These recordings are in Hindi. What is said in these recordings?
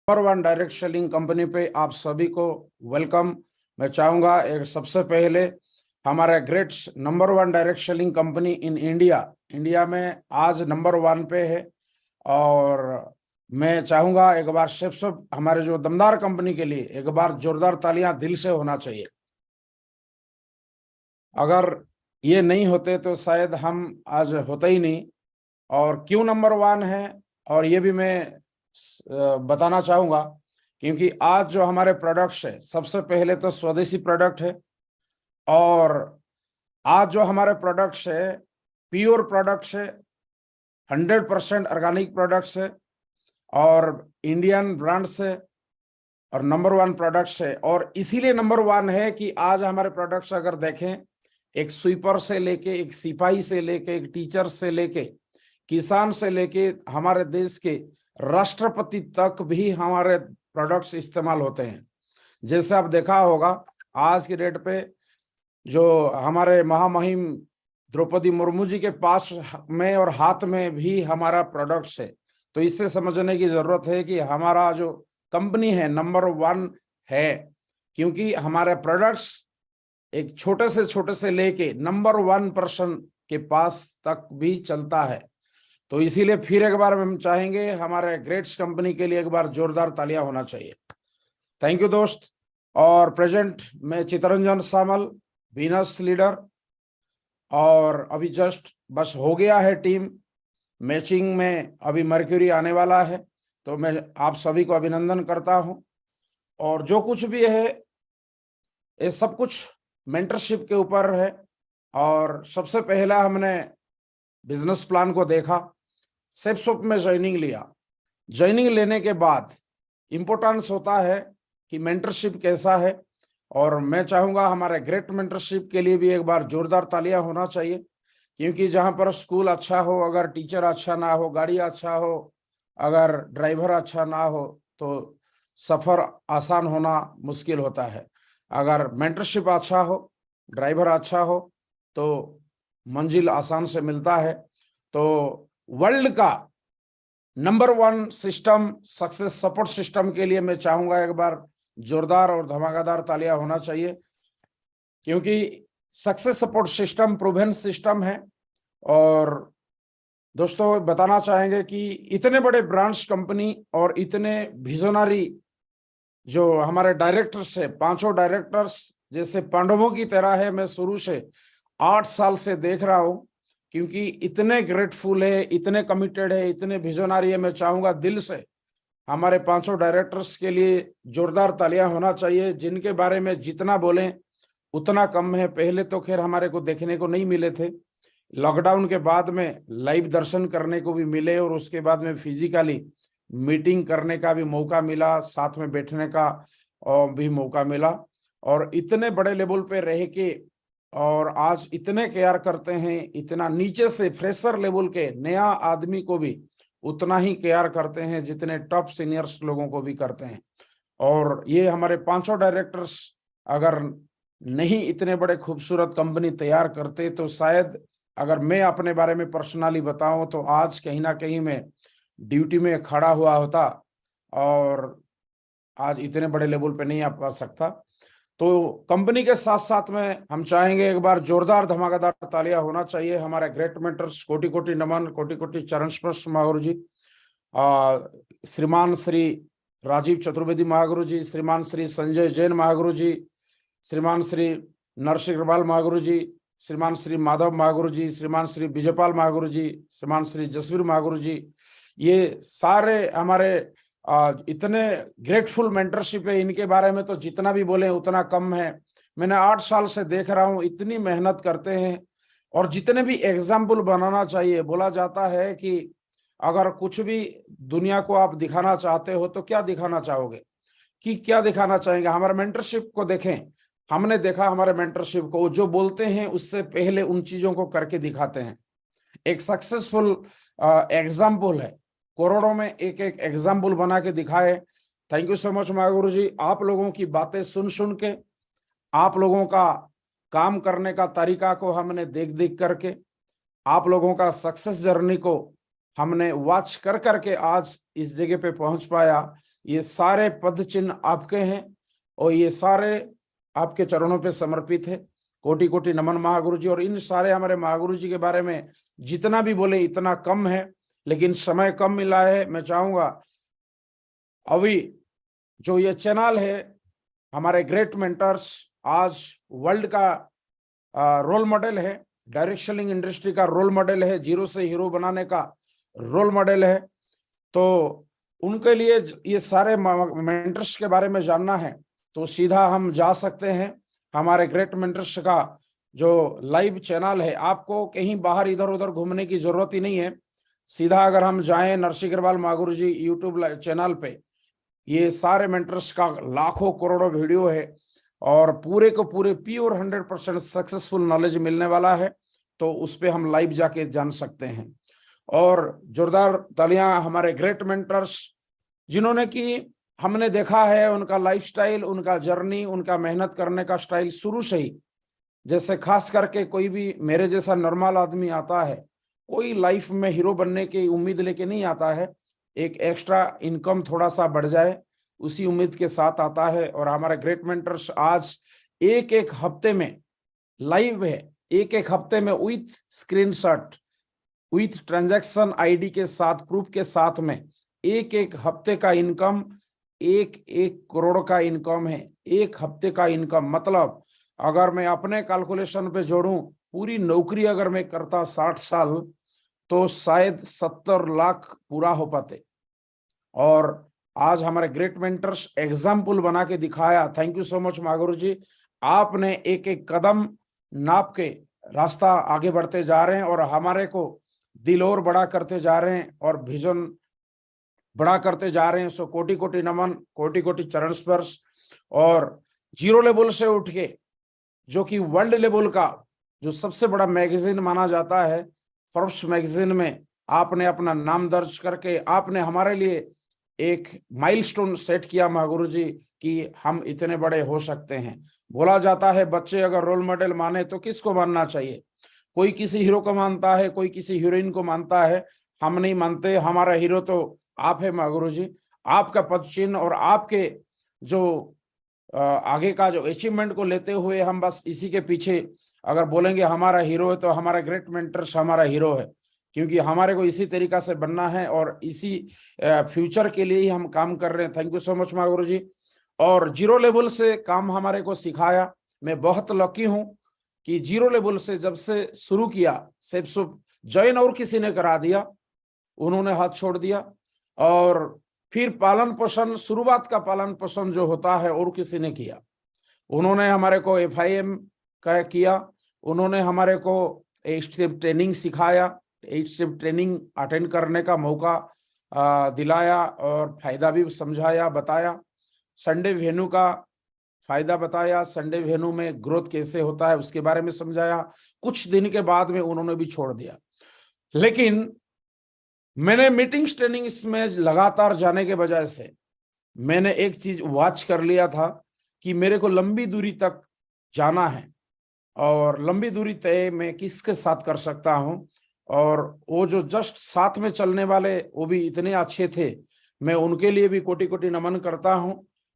Number one direct selling company पे आप सभी को वेलकम। मैं चाहूंगा एक सबसे पहले हमारा great number one direct selling company in India में आज नंबर वन पे है। और मैं चाहूंगा एक बार सब हमारे जो दमदार कंपनी के लिए एक बार जोरदार तालियां दिल से होना चाहिए। अगर ये नहीं होते तो शायद हम आज होते ही नहीं। और क्यों नंबर वन है और ये भी मैं बताना चाहूंगा, क्योंकि आज जो हमारे प्रोडक्ट्स है सबसे पहले तो स्वदेशी प्रोडक्ट है। और आज जो हमारे प्रोडक्ट्स है प्योर प्रोडक्ट्स है, 100% ऑर्गेनिक प्रोडक्ट्स है और इंडियन ब्रांड्स है और नंबर वन प्रोडक्ट्स है। और इसीलिए नंबर वन है कि आज हमारे प्रोडक्ट्स अगर देखें, एक स्वीपर से लेके, एक सिपाही से लेके, एक टीचर से लेके, किसान से लेके हमारे देश के राष्ट्रपति तक भी हमारे प्रोडक्ट्स इस्तेमाल होते हैं। जैसे आप देखा होगा आज की डेट पे जो हमारे महामहिम द्रौपदी मुर्मू जी के पास में और हाथ में भी हमारा प्रोडक्ट्स है। तो इससे समझने की जरूरत है कि हमारा जो कंपनी है नंबर वन है, क्योंकि हमारे प्रोडक्ट्स एक छोटे से लेके नंबर वन पर्सन के पास तक भी चलता है। तो इसीलिए फिर एक बार हम चाहेंगे हमारे ग्रेट्स कंपनी के लिए एक बार जोरदार तालियां होना चाहिए। थैंक यू दोस्त। और प्रेजेंट में चितरंजन सामल वीनस लीडर, और अभी जस्ट बस हो गया है टीम मैचिंग में, अभी मर्क्यूरी आने वाला है। तो मैं आप सभी को अभिनंदन करता हूं। और जो कुछ भी है ये सब कुछ मेंटरशिप के ऊपर है। और सबसे पहला हमने बिजनेस प्लान को देखा, सेपसोप में ज्वाइनिंग लिया। ज्वाइनिंग लेने के बाद इंपॉर्टेंस होता है कि मेंटरशिप कैसा है। और मैं चाहूंगा हमारे ग्रेट मेंटरशिप के लिए भी एक बार जोरदार तालियां होना चाहिए, क्योंकि जहां पर स्कूल अच्छा हो, अगर टीचर अच्छा ना हो, गाड़ी अच्छा हो, अगर ड्राइवर अच्छा ना हो, तो सफर आसान होना मुश्किल होता है। अगर मेंटरशिप अच्छा हो, ड्राइवर अच्छा हो, तो मंजिल आसान से मिलता है। तो वर्ल्ड का number one system success support system के लिए मैं चाहूंगा एक बार जोरदार और धमाकेदार तालियां होना चाहिए, क्योंकि success support system proven system है। और दोस्तों बताना चाहेंगे कि इतने बड़े ब्रांड्स कंपनी और इतने विजनरी जो हमारे डायरेक्टर्स है, पांचों डायरेक्टर्स जैसे पांडवों की तरह है। मैं शुरू से 8 साल से देख रहा हूं, क्योंकि इतने ग्रेटफुल है, इतने कमिटेड है, इतने विजनरी है। मैं चाहूंगा दिल से हमारे पांचों डायरेक्टर्स के लिए जोरदार तालियां होना चाहिए, जिनके बारे में जितना बोलें उतना कम है। पहले तो खैर हमारे को देखने को नहीं मिले थे, लॉकडाउन के बाद में लाइव दर्शन करने को भी मिले और उसके बाद में फिजिकली मीटिंग करने का भी मौका मिला, साथ में बैठने का भी मौका मिला। और इतने बड़े लेवल पे रह के और आज इतने केयर करते हैं, इतना नीचे से फ्रेशर लेवल के नया आदमी को भी उतना ही केयर करते हैं जितने टॉप सीनियर्स लोगों को भी करते हैं। और ये हमारे पांचों डायरेक्टर्स अगर नहीं इतने बड़े खूबसूरत कंपनी तैयार करते, तो शायद अगर मैं अपने बारे में पर्सनली बताऊं तो आज कहीं ना कहीं मैं ड्यूटी में खड़ा हुआ होता और आज इतने बड़े लेवल पे नहीं आ पा सकता। तो कंपनी के साथ साथ में हम चाहेंगे एक बार जोरदार धमाकेदार तालियां होना चाहिए हमारे ग्रेट मेंटर्स। कोटि कोटि नमन, कोटि कोटि चरण स्पर्श महागुरु जी, श्रीमान श्री राजीव चतुर्वेदी महागुरु जी, श्रीमान श्री संजय जैन महागुरु जी, श्रीमान श्री नरसिंह अग्रवाल महागुरु जी, श्रीमान श्री माधव महागुरु जी, श्रीमान श्री विजयपाल महागुरु जी, श्रीमान श्री जसवीर महागुरु जी, ये सारे हमारे इतने ग्रेटफुल मेंटरशिप है। इनके बारे में तो जितना भी बोले उतना कम है। मैंने 8 साल से देख रहा हूं, इतनी मेहनत करते हैं। और जितने भी एग्जाम्पल बनाना चाहिए, बोला जाता है कि अगर कुछ भी दुनिया को आप दिखाना चाहते हो तो क्या दिखाना चाहोगे, कि क्या दिखाना चाहेंगे। हमारे मेंटरशिप को देखें, हमने देखा हमारे मेंटरशिप को, जो बोलते हैं उससे पहले उन चीजों को करके दिखाते हैं। एक सक्सेसफुल एग्जाम्पल है, करोड़ों में एक एक एग्जाम्पल बना के दिखाए। Thank you so much Mahaguru जी। आप लोगों की बातें सुन के, आप लोगों का काम करने का तरीका को हमने देख करके, आप लोगों का सक्सेस जर्नी को हमने वॉच कर करके आज इस जगह पे पहुंच पाया। ये सारे पद चिन्ह आपके हैं और ये सारे आपके चरणों पे समर्पित है। कोटि कोटि नमन महागुरु जी। और इन सारे हमारे महागुरु जी के बारे में जितना भी बोले इतना कम है, लेकिन समय कम मिला है। मैं चाहूंगा अभी जो ये चैनल है हमारे ग्रेट मेंटर्स, आज वर्ल्ड का रोल मॉडल है, डायरेक्ट सेलिंग इंडस्ट्री का रोल मॉडल है, जीरो से हीरो बनाने का रोल मॉडल है। तो उनके लिए ये सारे मेंटर्स के बारे में जानना है तो सीधा हम जा सकते हैं हमारे ग्रेट मेंटर्स का जो लाइव चैनल है। आपको कहीं बाहर इधर उधर घूमने की जरूरत ही नहीं है। सीधा अगर हम जाएं नरसिंह अग्रवाल महागुरु जी यूट्यूब चैनल पे, ये सारे मेंटर्स का लाखों करोड़ों वीडियो है और पूरे को पूरे प्योर 100% सक्सेसफुल नॉलेज मिलने वाला है। तो उस पे हम लाइव जाके जान सकते हैं। और जोरदार तालियां हमारे ग्रेट मेंटर्स जिन्होंने कि हमने देखा है उनका लाइफस्टाइल, उनका जर्नी, उनका मेहनत करने का स्टाइल शुरू से ही। जैसे खास करके कोई भी मेरे जैसा नॉर्मल आदमी आता है, कोई लाइफ में हीरो बनने की उम्मीद लेके नहीं आता है, एक एक्स्ट्रा इनकम थोड़ा सा बढ़ जाए उसी उम्मीद के साथ आता है। और हमारे ग्रेट मेंटर्स आज एक एक हफ्ते में लाइव है, एक एक हफ्ते में with screenshot, with transaction ID के साथ, प्रूफ के साथ में एक एक हफ्ते का इनकम, एक एक करोड़ का इनकम है। एक हफ्ते का इनकम मतलब अगर मैं अपने कैलकुलेशन पे जोड़ूं, पूरी नौकरी अगर मैं करता 60 साल तो शायद 70 लाख पूरा हो पाते। और आज हमारे ग्रेट मेंटर्स एग्जाम्पल बना के दिखाया। Thank you so much Mahaguru जी। आपने एक एक कदम नाप के रास्ता आगे बढ़ते जा रहे हैं और हमारे को दिल और बड़ा करते जा रहे हैं और विजन बड़ा करते जा रहे हैं। सो कोटि कोटि नमन, कोटि कोटि चरण स्पर्श। और जीरो लेवल से उठ के जो कि वर्ल्ड लेवल का जो सबसे बड़ा मैगजीन माना जाता है, फोर्ब्स मैगजीन में आपने अपना नाम दर्ज करके आपने हमारे लिए एक माइलस्टोन सेट किया महागुरु जी कि हम इतने बड़े हो सकते हैं। बोला जाता है बच्चे अगर रोल मॉडल माने तो किसको मानना चाहिए? कोई किसी हीरो को मानता है, कोई किसी हीरोइन को मानता है। हम नहीं मानते, हमारा हीरो तो आप है महागुरु जी। आपका पद चिन्ह और आपके जो आगे का जो अचीवमेंट को लेते हुए हम बस इसी के पीछे अगर बोलेंगे हमारा हीरो है तो हमारा ग्रेट मेंटर्स हमारा हीरो है, क्योंकि हमारे को इसी तरीका से बनना है और इसी फ्यूचर के लिए ही हम काम कर रहे हैं। Thank you so much Mahaguru जी। और जीरो लेवल से काम हमारे को सिखाया। मैं बहुत लकी हूं कि जीरो लेवल से जब से शुरू किया, सिर्फ ज्वाइन और किसी ने करा दिया, उन्होंने हाथ छोड़ दिया। और फिर पालन पोषण, शुरुआत का पालन पोषण जो होता है और किसी ने किया। उन्होंने हमारे को FIM का किया, उन्होंने हमारे को 8 स्टेप ट्रेनिंग सिखाया, 8 स्टेप ट्रेनिंग अटेंड करने का मौका दिलाया और फायदा भी समझाया, बताया। संडे वेन्यू का फायदा बताया, संडे वेन्यू में ग्रोथ कैसे होता है उसके बारे में समझाया। कुछ दिन के बाद में उन्होंने भी छोड़ दिया। लेकिन मैंने मीटिंग्स ट्रेनिंग्स में लगातार जाने के वजह से मैंने एक चीज वॉच कर लिया था कि मेरे को लंबी दूरी तक जाना है और लंबी दूरी तय मैं किसके साथ कर सकता हूं। और वो जो जस्ट साथ में चलने वाले वो भी इतने अच्छे थे, मैं उनके लिए भी कोटि कोटि नमन करता हूं,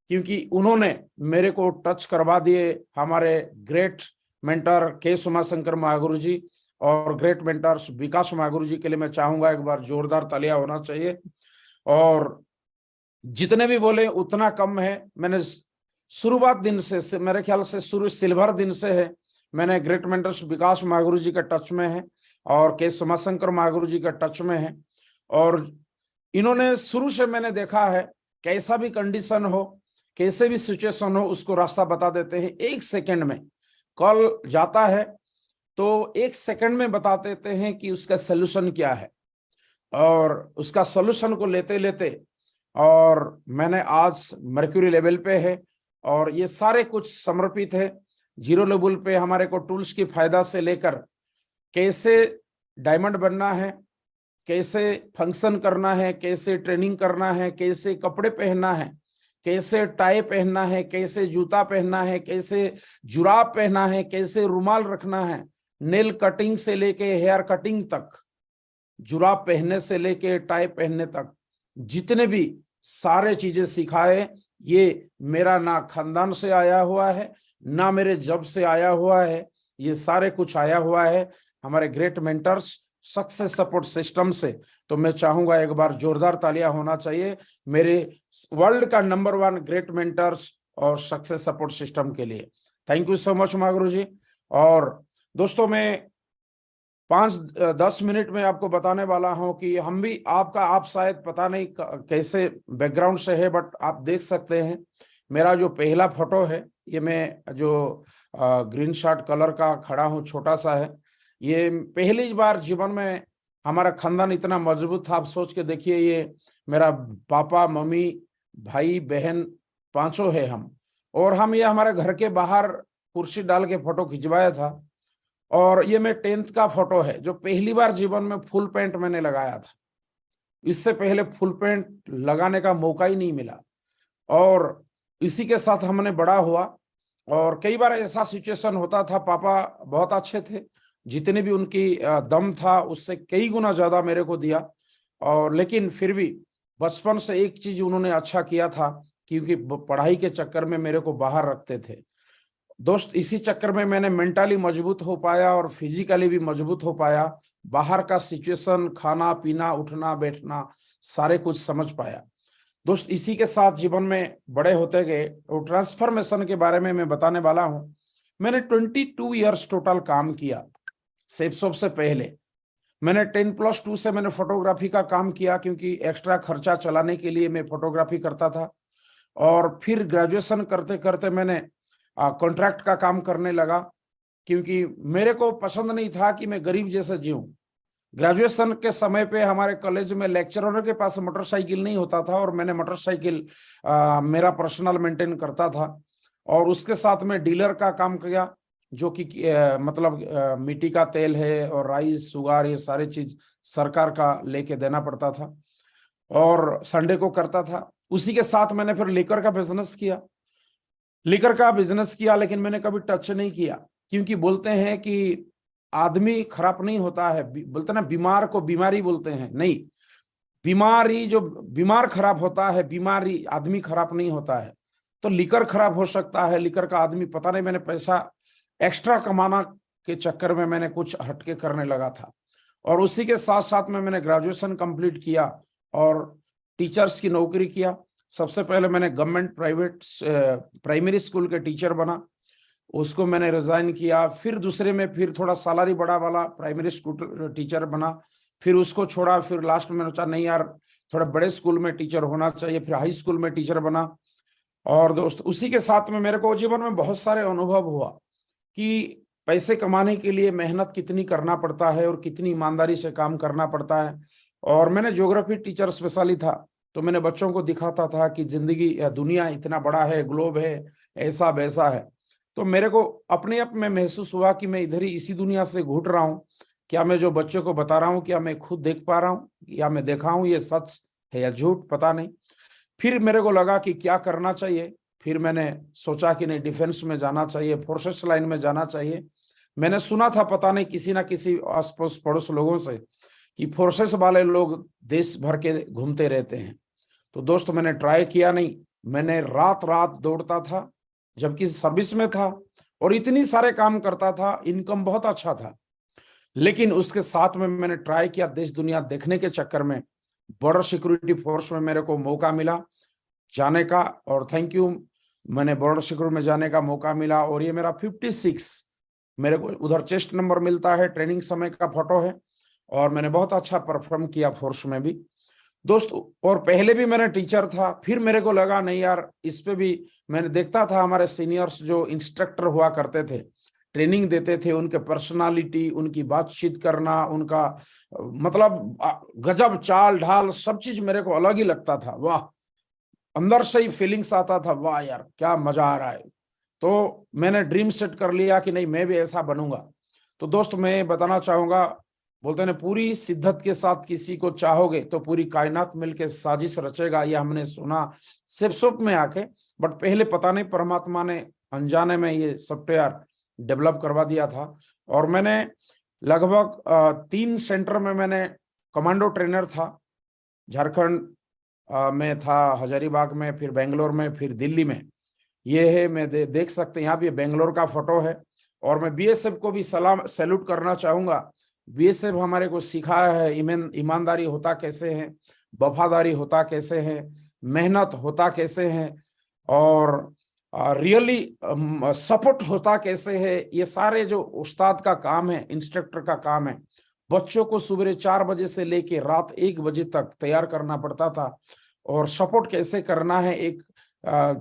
क्योंकि उन्होंने मेरे को टच करवा दिए हमारे ग्रेट मेंटर के उमाशंकर महागुरु जी और ग्रेट मेंटर्स विकास महागुरु जी के लिए मैं चाहूंगा एक बार जोरदार तालियां होना चाहिए। और जितने भी बोले उतना कम है। मैंने शुरुआत दिन से मेरे ख्याल से शुरू सिल्वर दिन से है, मैंने ग्रेट मेंटर्स विकास महागुरु जी का टच में है और के उमाशंकर महागुरु जी का टच में है। और इन्होंने शुरू से मैंने देखा है कैसा भी कंडीशन हो, कैसे भी सिचुएशन हो, उसको रास्ता बता देते हैं। 1 सेकंड में कॉल जाता है तो 1 सेकंड में बता देते हैं कि उसका सलूशन क्या है और उसका सलूशन को लेते लेते। और मैंने आज मर्क्यूरी लेवल पे है और ये सारे कुछ समर्पित है। जीरो लेवल पे हमारे को टूल्स की फायदा से लेकर कैसे डायमंड बनना है, कैसे फंक्शन करना है, कैसे ट्रेनिंग करना है, कैसे कपड़े पहनना है, कैसे टाई पहनना है, कैसे जूता पहनना है, कैसे जुराब पहनना है, कैसे रुमाल रखना है, नेल कटिंग से लेके हेयर कटिंग तक जुराब पहनने से लेके टाई पहनने तक जितने भी सारे चीजें सिखाए, ये मेरा ना खानदान से आया हुआ है, ना मेरे जब से आया हुआ है, ये सारे कुछ आया हुआ है हमारे great mentors success support system से। तो मैं चाहूंगा एक बार जोरदार तालियां होना चाहिए मेरे वर्ल्ड का नंबर 1 ग्रेट मेंटर्स और सक्सेस सपोर्ट सिस्टम के लिए। Thank you so much Mahaguru जी। और दोस्तों, मैं 5-10 मिनट में आपको बताने वाला हूं कि हम भी आप शायद पता नहीं कैसे बैकग्राउंड से है, बट आप देख सकते हैं मेरा जो पहला फोटो है, ये मैं जो ग्रीन शर्ट कलर का खड़ा हूं, छोटा सा है। ये पहली बार जीवन में हमारा खानदान इतना मजबूत था। आप सोच के देखिए, ये मेरा पापा, मम्मी, भाई, बहन, पांचों है हम, और हम ये हमारे घर के बाहर कुर्सी डाल के फोटो खिंचवाया था। और ये मैं 10th का फोटो है, जो पहली बार जीवन में फुल पैंट मैंने लगाया था। इससे पहले फुल पैंट लगाने का मौका ही नहीं मिला, और इसी के साथ हमने बड़ा हुआ। और कई बार ऐसा सिचुएशन होता था, पापा बहुत अच्छे थे, जितने भी उनकी दम था उससे कई गुना ज्यादा मेरे को दिया। और लेकिन फिर भी बचपन से एक चीज उन्होंने अच्छा किया था, क्योंकि पढ़ाई के चक्कर में मेरे को बाहर रखते थे दोस्त। इसी चक्कर में मैंने मेंटली मजबूत हो पाया और फिजिकली भी मजबूत हो पाया। बाहर का सिचुएशन, खाना पीना, उठना बैठना, सारे कुछ समझ पाया दोस्त। इसी के साथ जीवन में बड़े होते गए, और ट्रांसफॉर्मेशन के बारे में मैं बताने वाला हूं। मैंने 22 ईयर्स टोटल काम किया सेपसॉप से पहले। मैंने 10+2 से मैंने फोटोग्राफी का काम किया, क्योंकि एक्स्ट्रा खर्चा चलाने के लिए मैं फोटोग्राफी करता था। और फिर ग्रेजुएशन करते करते मैंने कॉन्ट्रैक्ट का काम करने लगा, क्योंकि मेरे को पसंद नहीं था कि मैं गरीब जैसे जीऊं। ग्रेजुएशन के समय पे हमारे कॉलेज में लेक्चररों के पास मोटरसाइकिल नहीं होता था, और मैंने मोटरसाइकिल मेरा पर्सनल मेंटेन करता था। और उसके साथ में डीलर का काम किया, जो कि मतलब मिट्टी का तेल है और राइस, शुगर, ये सारे चीज सरकार का लेके देना पड़ता था, और संडे को करता था। उसी के साथ मैंने फिर लिकर का बिजनेस किया। लेकिन मैंने कभी टच नहीं किया, क्योंकि बोलते हैं कि आदमी खराब नहीं होता है, बोलते ना बीमार को बीमारी बोलते हैं, नहीं, बीमारी जो बीमार खराब होता है, बीमारी आदमी खराब नहीं होता है। तो लिकर खराब हो सकता है, लिकर का आदमी पता नहीं। मैंने पैसा एक्स्ट्रा कमाना के चक्कर में मैंने कुछ हटके करने लगा था। और उसी के साथ साथ में मैंने ग्रेजुएशन कंप्लीट किया और टीचर्स की नौकरी किया। सबसे पहले मैंने गवर्नमेंट प्राइमरी स्कूल के टीचर बना, उसको मैंने रिजाइन किया। फिर दूसरे में फिर थोड़ा सैलरी बड़ा वाला प्राइमरी स्कूल टीचर बना, फिर उसको छोड़ा। फिर लास्ट में सोचा नहीं यार, थोड़ा बड़े स्कूल में टीचर होना चाहिए, फिर हाई स्कूल में टीचर बना। और दोस्त, उसी के साथ में मेरे को जीवन में बहुत सारे अनुभव हुआ कि पैसे कमाने के लिए मेहनत कितनी करना पड़ता है और कितनी ईमानदारी से काम करना पड़ता है। और मैंने ज्योग्राफी टीचर स्पेशली था, तो मैंने बच्चों को दिखाता था कि जिंदगी या दुनिया इतना बड़ा है, ग्लोब है, ऐसा वैसा है। तो मेरे को अपने आप में महसूस हुआ कि मैं इधर ही इसी दुनिया से घूट रहा हूँ। क्या मैं जो बच्चों को बता रहा हूँ, क्या मैं खुद देख पा रहा हूँ, या मैं देखा हूँ ये सच है या झूठ, पता नहीं। फिर मेरे को लगा कि क्या करना चाहिए। फिर मैंने सोचा कि नहीं, डिफेंस में जाना चाहिए, फोर्सेस लाइन में जाना चाहिए। मैंने सुना था, पता नहीं किसी ना किसी आस पड़ोस पड़ोस लोगों से, कि फोर्सेस वाले लोग देश भर के घूमते रहते हैं। तो दोस्त, मैंने ट्राई किया नहीं, मैंने रात रात दौड़ता था, जबकि सर्विस में था और इतनी सारे काम करता था, इनकम बहुत अच्छा था। लेकिन उसके साथ में मैंने ट्राई किया देश दुनिया देखने के चक्कर में। बॉर्डर सिक्योरिटी फोर्स में मेरे को मौका मिला जाने का, और थैंक यू, मैंने बॉर्डर सिक्योरिटी में जाने का मौका मिला। और ये मेरा 56 मेरे को उधर चेस्ट नंबर मिलता है, ट्रेनिंग समय का फोटो है। और मैंने बहुत अच्छा परफॉर्म किया फोर्स में भी दोस्त। और पहले भी मैंने टीचर था, फिर मेरे को लगा नहीं यार, इस पे भी मैंने देखता था हमारे सीनियर्स जो इंस्ट्रक्टर हुआ करते थे, ट्रेनिंग देते थे, उनके पर्सनालिटी, उनकी बातचीत करना, उनका मतलब गजब चाल ढाल, सब चीज मेरे को अलग ही लगता था। वाह, अंदर से ही फीलिंग्स आता था, वाह यार क्या मजा आ रहा है। तो मैंने ड्रीम सेट कर लिया कि नहीं, मैं भी ऐसा बनूंगा। तो दोस्त, मैं बताना चाहूंगा, बोलते हैं पूरी शिद्दत के साथ किसी को चाहोगे तो पूरी कायनात मिलके साजिश रचेगा, ये हमने सुना सेपसोप में आके। बट पहले पता नहीं परमात्मा ने अनजाने में ये सॉफ्टवेयर डेवलप करवा दिया था। और मैंने लगभग 3 सेंटर में मैंने कमांडो ट्रेनर था। झारखंड में था, हजारीबाग में, फिर बेंगलोर में, फिर दिल्ली में। ये है, मैं देख सकते हैं यहाँ पे बेंगलोर का फोटो है। और मैं बीएसएफ को भी सलाम सैल्यूट करना चाहूंगा। बीएसएफ हमारे को सिखाया है ईमानदारी होता कैसे है, वफादारी होता कैसे है, मेहनत होता कैसे है, और रियली सपोर्ट होता कैसे है। ये सारे जो उस्ताद का काम है, इंस्ट्रक्टर का काम है। बच्चों को सुबह 4 बजे से लेके रात 1 बजे तक तैयार करना पड़ता था, और सपोर्ट कैसे करना है। एक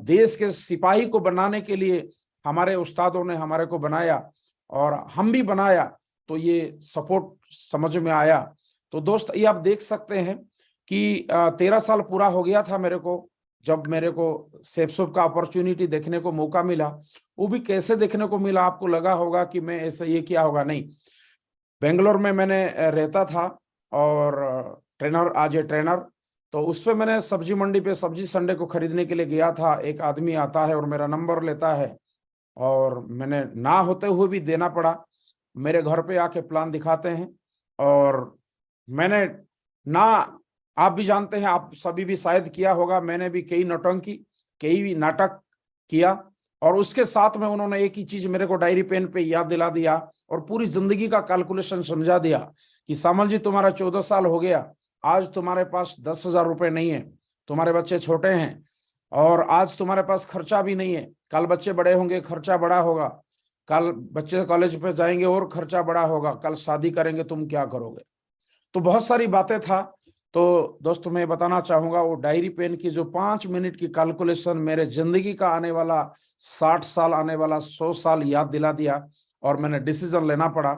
देश के सिपाही को बनाने के लिए हमारे उस्तादों ने हमारे को बनाया, और हम भी बनाया, तो ये सपोर्ट समझ में आया। तो दोस्त, ये आप देख सकते हैं कि 13 साल पूरा हो गया था मेरे को, जब मेरे को सेफसोप का अपॉर्चुनिटी देखने को मौका मिला। वो भी कैसे देखने को मिला, आपको लगा होगा कि मैं ऐसे ये किया होगा, नहीं। बेंगलोर में मैंने रहता था, और ट्रेनर, आज ए ट्रेनर, तो उस पर मैंने सब्जी मंडी पे सब्जी संडे को खरीदने के लिए गया था। एक आदमी आता है और मेरा नंबर लेता है, और मैंने ना होते हुए भी देना पड़ा। मेरे घर पे आके प्लान दिखाते हैं, और मैंने ना, आप भी जानते हैं, आप सभी भी शायद किया होगा, मैंने भी कई नौटंकी, कई भी नाटक किया, और उसके साथ में उन्होंने एक ही चीज मेरे को डायरी पेन पे याद दिला दिया, और पूरी जिंदगी का कैलकुलेशन समझा दिया कि सामल जी, तुम्हारा 14 साल हो गया, आज तुम्हारे पास 10,000 रुपए नहीं है, तुम्हारे बच्चे छोटे हैं, और आज तुम्हारे पास खर्चा भी नहीं है। कल बच्चे बड़े होंगे, खर्चा बड़ा होगा, कल बच्चे कॉलेज पे जाएंगे और खर्चा बड़ा होगा, कल शादी करेंगे, तुम क्या करोगे। तो बहुत सारी बातें था। तो दोस्तों, मैं बताना चाहूंगा, वो डायरी पेन की जो 5 मिनट की कैलकुलेशन मेरे जिंदगी का आने वाला 60 साल, आने वाला 100 साल याद दिला दिया। और मैंने डिसीजन लेना पड़ा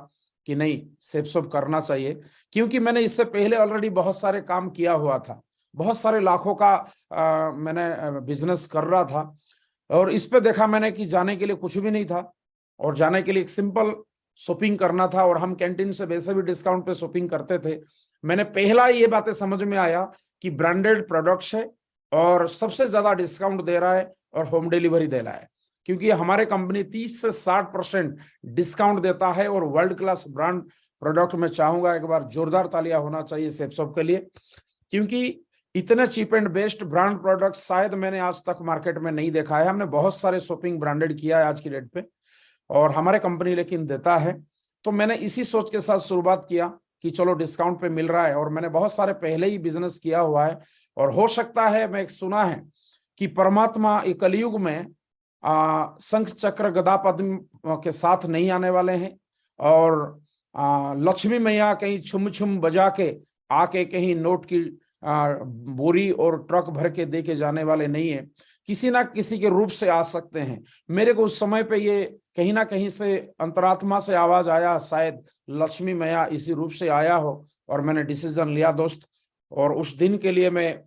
कि नहीं, सेफसोप करना चाहिए, क्योंकि मैंने इससे पहले ऑलरेडी बहुत सारे काम किया हुआ था, बहुत सारे लाखों का मैंने बिजनेस कर रहा था। और इस पे देखा मैंने कि जाने के लिए कुछ भी नहीं था, और जाने के लिए एक सिंपल शॉपिंग करना था, और हम कैंटीन से वैसे भी डिस्काउंट पे शॉपिंग करते थे। मैंने पहला ये बातें समझ में आया कि ब्रांडेड प्रोडक्ट्स है, और सबसे ज्यादा डिस्काउंट दे रहा है, और होम डिलीवरी दे रहा है, क्योंकि हमारे कंपनी 30 से 60% डिस्काउंट देता है, और वर्ल्ड क्लास ब्रांड प्रोडक्ट में चाहूंगा एक बार जोरदार तालियां होना चाहिए सेफसोप के लिए, क्योंकि इतने cheap and best brand product शायद मैंने आज तक मार्केट में नहीं देखा है। हमने बहुत सारे शॉपिंग ब्रांडेड किया है आज की डेट पे, और हमारे कंपनी लेकिन देता है। तो मैंने इसी सोच के साथ शुरुआत किया कि चलो डिस्काउंट पे मिल रहा है, और मैंने बहुत सारे पहले ही बिजनेस किया हुआ है। और हो सकता है, मैं एक सुना है कि परमात्मा एक कलयुग में शंख चक्र गदा पद्म के साथ नहीं आने वाले हैं, और लक्ष्मी मैया कहीं छुम छुम बजा के आके कहीं नोट की बोरी और ट्रक भर के दे के जाने वाले नहीं है, किसी ना किसी के रूप से आ सकते हैं। मेरे को उस समय पे ये कहीं ना कहीं से अंतरात्मा से आवाज आया, शायद लक्ष्मी मैया इसी रूप से आया हो, और मैंने डिसीजन लिया दोस्त। और उस दिन के लिए मैं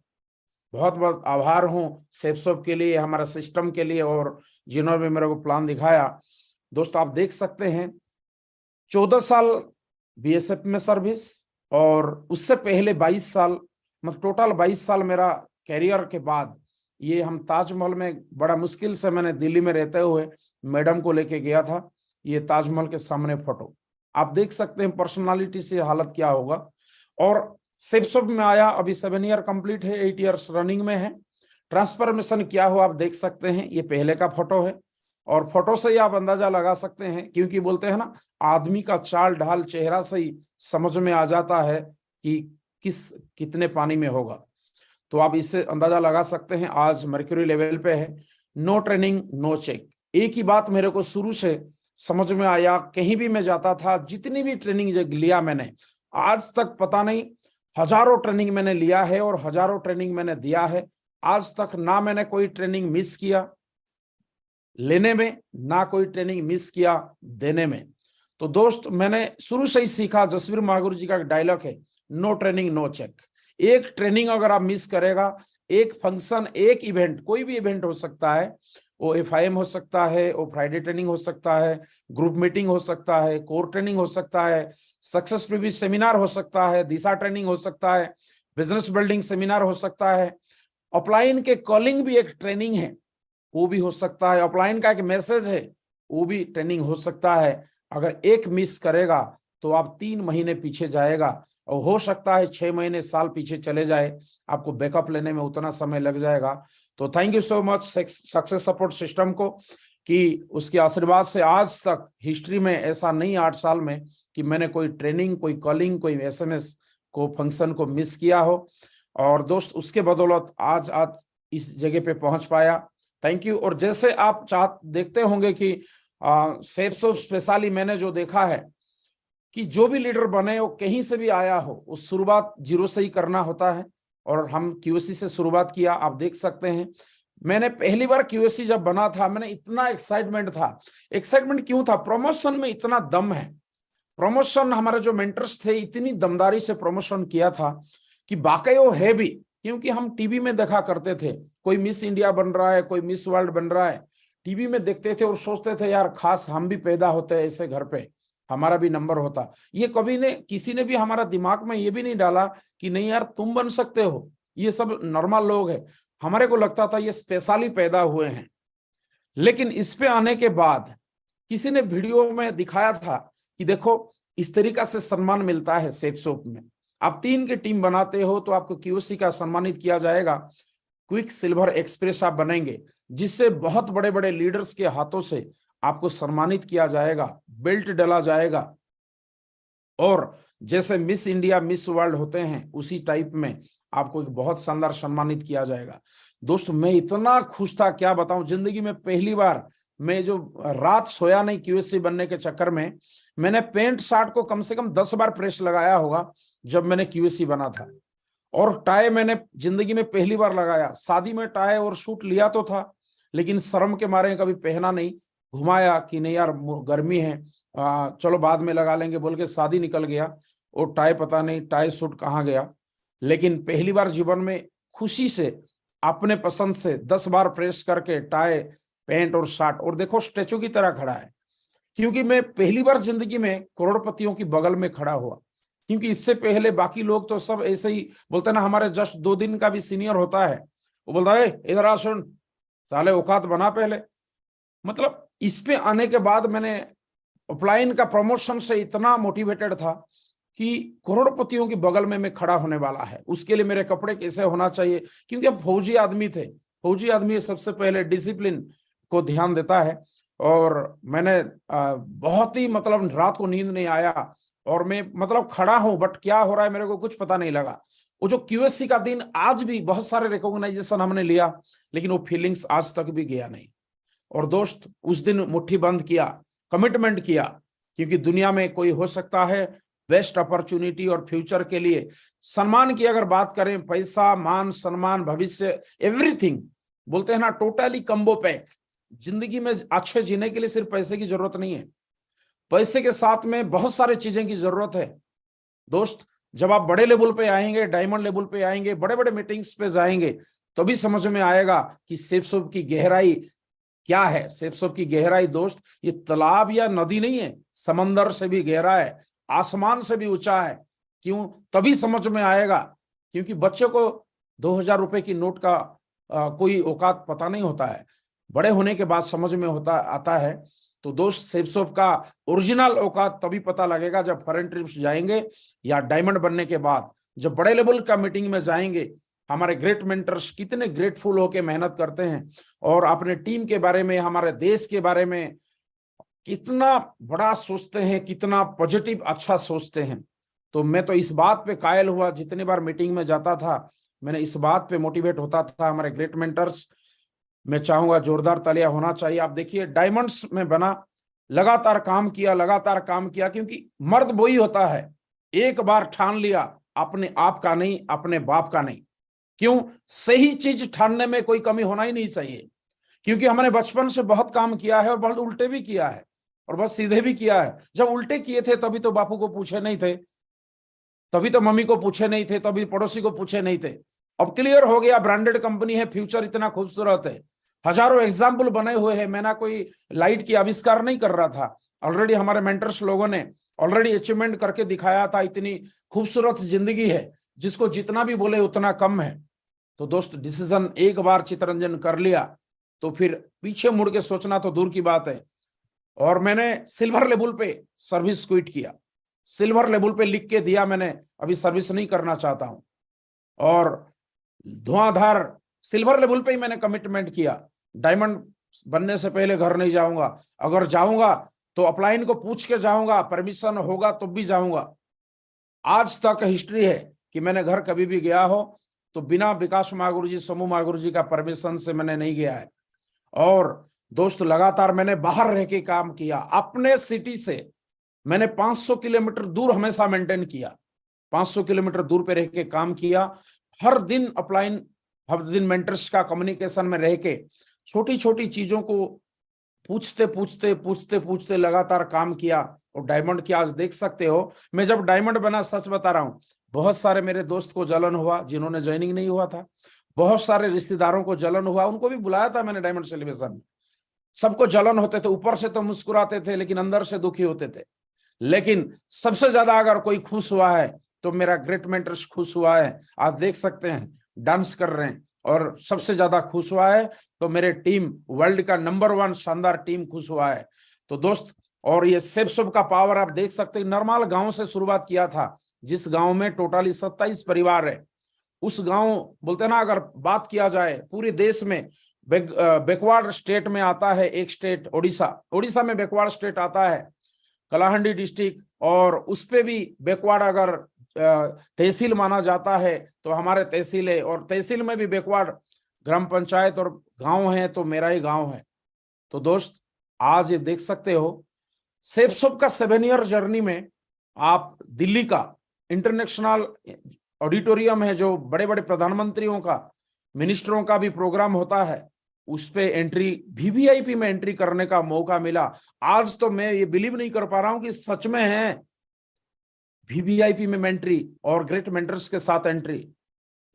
बहुत बहुत आभार हूँ सेफसोप के लिए, हमारा सिस्टम के लिए, और जिन्होंने भी मेरे को प्लान दिखाया। दोस्त, आप देख सकते हैं 14 साल बीएसएफ में सर्विस, और उससे पहले 22 साल, मतलब टोटल 22 साल मेरा कैरियर के बाद, ये हम ताजमहल में बड़ा मुश्किल से मैंने दिल्ली में रहते हुए मैडम को लेके गया था। ये ताजमहल के सामने फोटो आप देख सकते हैं, पर्सनालिटी से हालत क्या होगा। और सेफसोप में आया, अभी 7 ईयर कंप्लीट है, 8 ईयर्स रनिंग में है। ट्रांसफॉर्मेशन क्या हुआ आप देख सकते हैं, ये पहले का फोटो है, और फोटो से ही आप अंदाजा लगा सकते हैं, क्योंकि बोलते हैं ना, आदमी का चाल ढाल चेहरा से ही समझ में आ जाता है कि कितने पानी में होगा। तो आप इससे अंदाजा लगा सकते हैं, आज मर्क्यूरी लेवल पे है। नो ट्रेनिंग नो चेक, एक ही बात मेरे को शुरू से समझ में आया। कहीं भी मैं जाता था, जितनी भी ट्रेनिंग लिया मैंने, आज तक पता नहीं हजारों ट्रेनिंग मैंने लिया है, और हजारों ट्रेनिंग मैंने दिया है। आज तक ना मैंने कोई ट्रेनिंग मिस किया लेने में, ना कोई ट्रेनिंग मिस किया देने में। तो दोस्त, मैंने शुरू से ही सीखा, जसवीर महागुरु जी का एक डायलॉग है, नो ट्रेनिंग नो चेक। एक ट्रेनिंग अगर आप मिस करेगा, एक फंक्शन, एक इवेंट, कोई भी इवेंट हो सकता है, वो FIM हो सकता है, वो फ्राइडे ट्रेनिंग हो सकता है, ग्रुप मीटिंग हो सकता है, कोर ट्रेनिंग हो सकता है, सक्सेस प्रीवियस सेमिनार हो सकता है, दिशा ट्रेनिंग हो सकता है, बिजनेस बिल्डिंग सेमिनार हो सकता है, ऑफलाइन के कॉलिंग भी एक ट्रेनिंग है, वो भी हो सकता है, ऑफलाइन का एक मैसेज है, वो भी ट्रेनिंग हो सकता है। अगर एक मिस करेगा तो आप 3 महीने पीछे जाएगा। और हो सकता है 6 महीने साल पीछे चले जाए, आपको बैकअप लेने में उतना समय लग जाएगा। तो thank you so much success support system को कि उसके आशीर्वाद से आज तक हिस्ट्री में ऐसा नहीं 8 साल में कि मैंने कोई ट्रेनिंग, कोई कॉलिंग, कोई एसएमएस को फंक्शन को मिस किया हो। और दोस्त उसके बदौलत आज इस जगह पे पहुंच पाया। Thank you. और जैसे आप देखते होंगे कि सेप्सो स्पेशली मैंने जो देखा है कि जो भी लीडर बने वो कहीं से भी आया हो, उस शुरुआत जीरो से ही करना होता है। और हम क्यूएससी से शुरुआत किया, आप देख सकते हैं। मैंने पहली बार क्यूएससी जब बना था, मैंने इतना एक्साइटमेंट था। एक्साइटमेंट क्यों था? प्रमोशन में इतना दम है। प्रमोशन, हमारे जो मेंटर्स थे इतनी दमदारी से प्रमोशन किया था कि वाकई वो है भी। क्योंकि हम टीवी में देखा करते थे, कोई मिस इंडिया बन रहा है, कोई मिस वर्ल्ड बन रहा है, टीवी में देखते थे और सोचते थे यार खास हम भी पैदा होते ऐसे घर पे, हमारा भी नंबर होता। ये कभी ने किसी ने भी हमारा दिमाग में ये भी नहीं डाला कि नहीं यार तुम बन सकते हो, ये सब नॉर्मल लोग हैं। हमारे को लगता था ये स्पेशली पैदा हुए हैं। लेकिन इस पे आने के बाद किसी ने वीडियो में दिखाया था कि देखो इस तरीका से सम्मान मिलता है सेप्सोप में। आप 3 की टीम बनाते हो तो आपको क्यूएससी का सम्मानित किया जाएगा, क्विक सिल्वर एक्सप्रेस आप बनेंगे, जिससे बहुत बड़े बड़े लीडर्स के हाथों से आपको सम्मानित किया जाएगा, बेल्ट डाला जाएगा। और जैसे मिस इंडिया, मिस वर्ल्ड होते हैं, उसी टाइप में आपको एक बहुत शानदार सम्मानित किया जाएगा। दोस्तों मैं इतना खुश था, क्या बताऊं। जिंदगी में पहली बार मैं जो रात सोया नहीं क्यूएससी बनने के चक्कर में, मैंने पैंट शर्ट को कम से कम 10 बार प्रेस लगाया होगा जब मैंने क्यूएससी बना था। और टाई मैंने जिंदगी में पहली बार लगाया। शादी में टाई और सूट लिया तो था, लेकिन शर्म के मारे कभी पहना नहीं, घुमाया कि नहीं यार गर्मी है, चलो बाद में लगा लेंगे बोल के शादी निकल गया। और टाई पता नहीं टाई सूट कहाँ गया। लेकिन पहली बार जीवन में खुशी से अपने पसंद से 10 बार प्रेस करके टाई, पैंट और शर्ट, और देखो स्टैचू की तरह खड़ा है। क्योंकि मैं पहली बार जिंदगी में करोड़पतियों की बगल में खड़ा हुआ। क्योंकि इससे पहले बाकी लोग तो सब ऐसे ही बोलते ना, हमारे जस्ट 2 दिन का भी सीनियर होता है, वो बोलता है इधर आ सुन साले औकात बना पहले। मतलब इस पे आने के बाद मैंने अपलाइन का प्रमोशन से इतना मोटिवेटेड था कि करोड़पतियों की बगल में मैं खड़ा होने वाला है। उसके लिए मेरे कपड़े कैसे होना चाहिए, क्योंकि हम फौजी आदमी थे। फौजी आदमी सबसे पहले डिसिप्लिन को ध्यान देता है। और मैंने बहुत ही मतलब रात को नींद नहीं आया, और मैं मतलब खड़ा हूं बट क्या हो रहा है मेरे को कुछ पता नहीं लगा। वो जो क्यूएससी का दिन, आज भी बहुत सारे रिकॉग्नाइजेशन हमने लिया, लेकिन वो फीलिंग्स आज तक भी गया नहीं। और दोस्त उस दिन मुट्ठी बंद किया, कमिटमेंट किया, क्योंकि दुनिया में कोई हो सकता है बेस्ट अपॉर्चुनिटी और फ्यूचर के लिए। सम्मान की अगर बात करें, पैसा, मान, सम्मान, भविष्य, एवरीथिंग, बोलते हैं ना टोटली कम्बो पैक। जिंदगी में अच्छे जीने के लिए सिर्फ पैसे की जरूरत नहीं है, पैसे के साथ में बहुत सारी चीजें की जरूरत है। दोस्त जब आप बड़े लेवल पे आएंगे, डायमंड लेवल पे आएंगे, बड़े बड़े मीटिंग्स पे जाएंगे, तभी समझ में आएगा कि सेप्सोप की गहराई क्या है। सेप्सोप की गहराई दोस्त ये तालाब या नदी नहीं है, समंदर से भी गहरा है, आसमान से भी ऊंचा है। क्यों? तभी समझ में आएगा। क्योंकि बच्चे को 2000 रुपए की नोट का कोई औकात पता नहीं होता है, बड़े होने के बाद समझ में आता है। तो दोस्त सेप्सोप का ओरिजिनल औकात तभी पता लगेगा जब फॉरेन ट्रिप्स जाएंगे, या डायमंड बनने के बाद जब बड़े लेवल का मीटिंग में जाएंगे। हमारे ग्रेट मेंटर्स कितने ग्रेटफुल होके मेहनत करते हैं, और अपने टीम के बारे में, हमारे देश के बारे में कितना बड़ा सोचते हैं, कितना पॉजिटिव अच्छा सोचते हैं। तो मैं तो इस बात पे कायल हुआ, जितनी बार मीटिंग में जाता था मैंने इस बात पे मोटिवेट होता था। हमारे ग्रेट मेंटर्स, मैं चाहूंगा जोरदार तालियां होना चाहिए। आप देखिए डायमंड्स में बना, लगातार काम किया, लगातार काम किया। क्योंकि मर्द वही होता है, एक बार ठान लिया, अपने आप का नहीं, अपने बाप का नहीं। क्यों? सही चीज ठानने में कोई कमी होना ही नहीं चाहिए। क्योंकि हमने बचपन से बहुत काम किया है, और बहुत उल्टे भी किया है, और बहुत सीधे भी किया है। जब उल्टे किए थे तभी तो बापू को पूछे नहीं थे, तभी तो मम्मी को पूछे नहीं थे, तभी पड़ोसी को पूछे नहीं थे। अब क्लियर हो गया, ब्रांडेड कंपनी है, फ्यूचर इतना खूबसूरत है, हजारों एग्जाम्पल बने हुए हैं। मैं ना कोई लाइट की आविष्कार नहीं कर रहा था, ऑलरेडी हमारे मेंटर्स लोगों ने ऑलरेडी अचीवमेंट करके दिखाया था। इतनी खूबसूरत जिंदगी है, जिसको जितना भी बोले उतना कम है। तो दोस्त डिसीजन एक बार चितरंजन कर लिया तो फिर पीछे मुड़ के सोचना तो दूर की बात है। और मैंने सिल्वर लेवल पे सर्विस क्विट किया। सिल्वर लेवल पे लिख के दिया मैंने, अभी सर्विस नहीं करना चाहता हूं। और धुआंधार सिल्वर लेवल पे ही मैंने कमिटमेंट किया, डायमंड बनने से पहले घर नहीं जाऊंगा, अगर जाऊंगा तो अपलाइन को पूछ के जाऊंगा, परमिशन होगा तो भी जाऊंगा। आज तक हिस्ट्री है कि मैंने घर कभी भी गया हो तो बिना विकास मागुर जी, सोमू मागुर जी का परमिशन से मैंने नहीं गया है। और दोस्त लगातार मैंने बाहर रह के काम किया, अपने सिटी से मैंने 500 किलोमीटर दूर हमेशा मेंटेन किया, 500 किलोमीटर दूर पे रह के काम किया। हर दिन अपलाइन, हर दिन मेंटर्स का कम्युनिकेशन में रह के छोटी छोटी चीजों को पूछते लगातार काम किया और डायमंड की आज देख सकते हो। मैं जब डायमंड बना, सच बता रहा हूं, बहुत सारे मेरे दोस्त को जलन हुआ जिन्होंने ज्वाइनिंग नहीं हुआ था, बहुत सारे रिश्तेदारों को जलन हुआ, उनको भी बुलाया था मैंने डायमंड सेलिब्रेशन में। सबको जलन होते थे, ऊपर से तो मुस्कुराते थे लेकिन अंदर से दुखी होते थे। लेकिन सबसे ज्यादा अगर कोई खुश हुआ है तो मेरा ग्रेट मेंटर्स खुश हुआ है। आज देख सकते हैं डांस कर रहे हैं। और सबसे ज्यादा खुश हुआ है तो मेरे टीम, वर्ल्ड का नंबर 1 शानदार टीम खुश हुआ है। तो दोस्त, और ये सेफ शुभ का पावर आप देख सकते हैं। नरमाल गांव से शुरुआत किया था, जिस गांव में टोटली 27 परिवार है। उस गांव, बोलते ना, अगर बात किया जाए पूरे देश में बैकवर्ड स्टेट में आता है एक स्टेट ओडिशा, ओडिशा में बैकवर्ड स्टेट आता है कलाहंडी डिस्ट्रिक्ट, और उस पे भी बैकवर्ड अगर तहसील माना जाता है तो हमारे तहसील है, और तहसील में भी बैकवर्ड ग्राम पंचायत और गांव है तो मेरा ही गांव है। तो दोस्त, आज ये देख सकते हो सेफ शुभ का 7 ईयर जर्नी में आप दिल्ली का इंटरनेशनल ऑडिटोरियम है, जो बड़े बड़े प्रधानमंत्रियों का, मिनिस्टरों का भी प्रोग्राम होता है, उस पे एंट्री, वीवीआईपी में एंट्री करने का मौका मिला। आज तो मैं ये बिलीव नहीं कर पा रहा हूं कि सच में है वीवीआईपी में एंट्री और ग्रेट मेंटर्स के साथ एंट्री।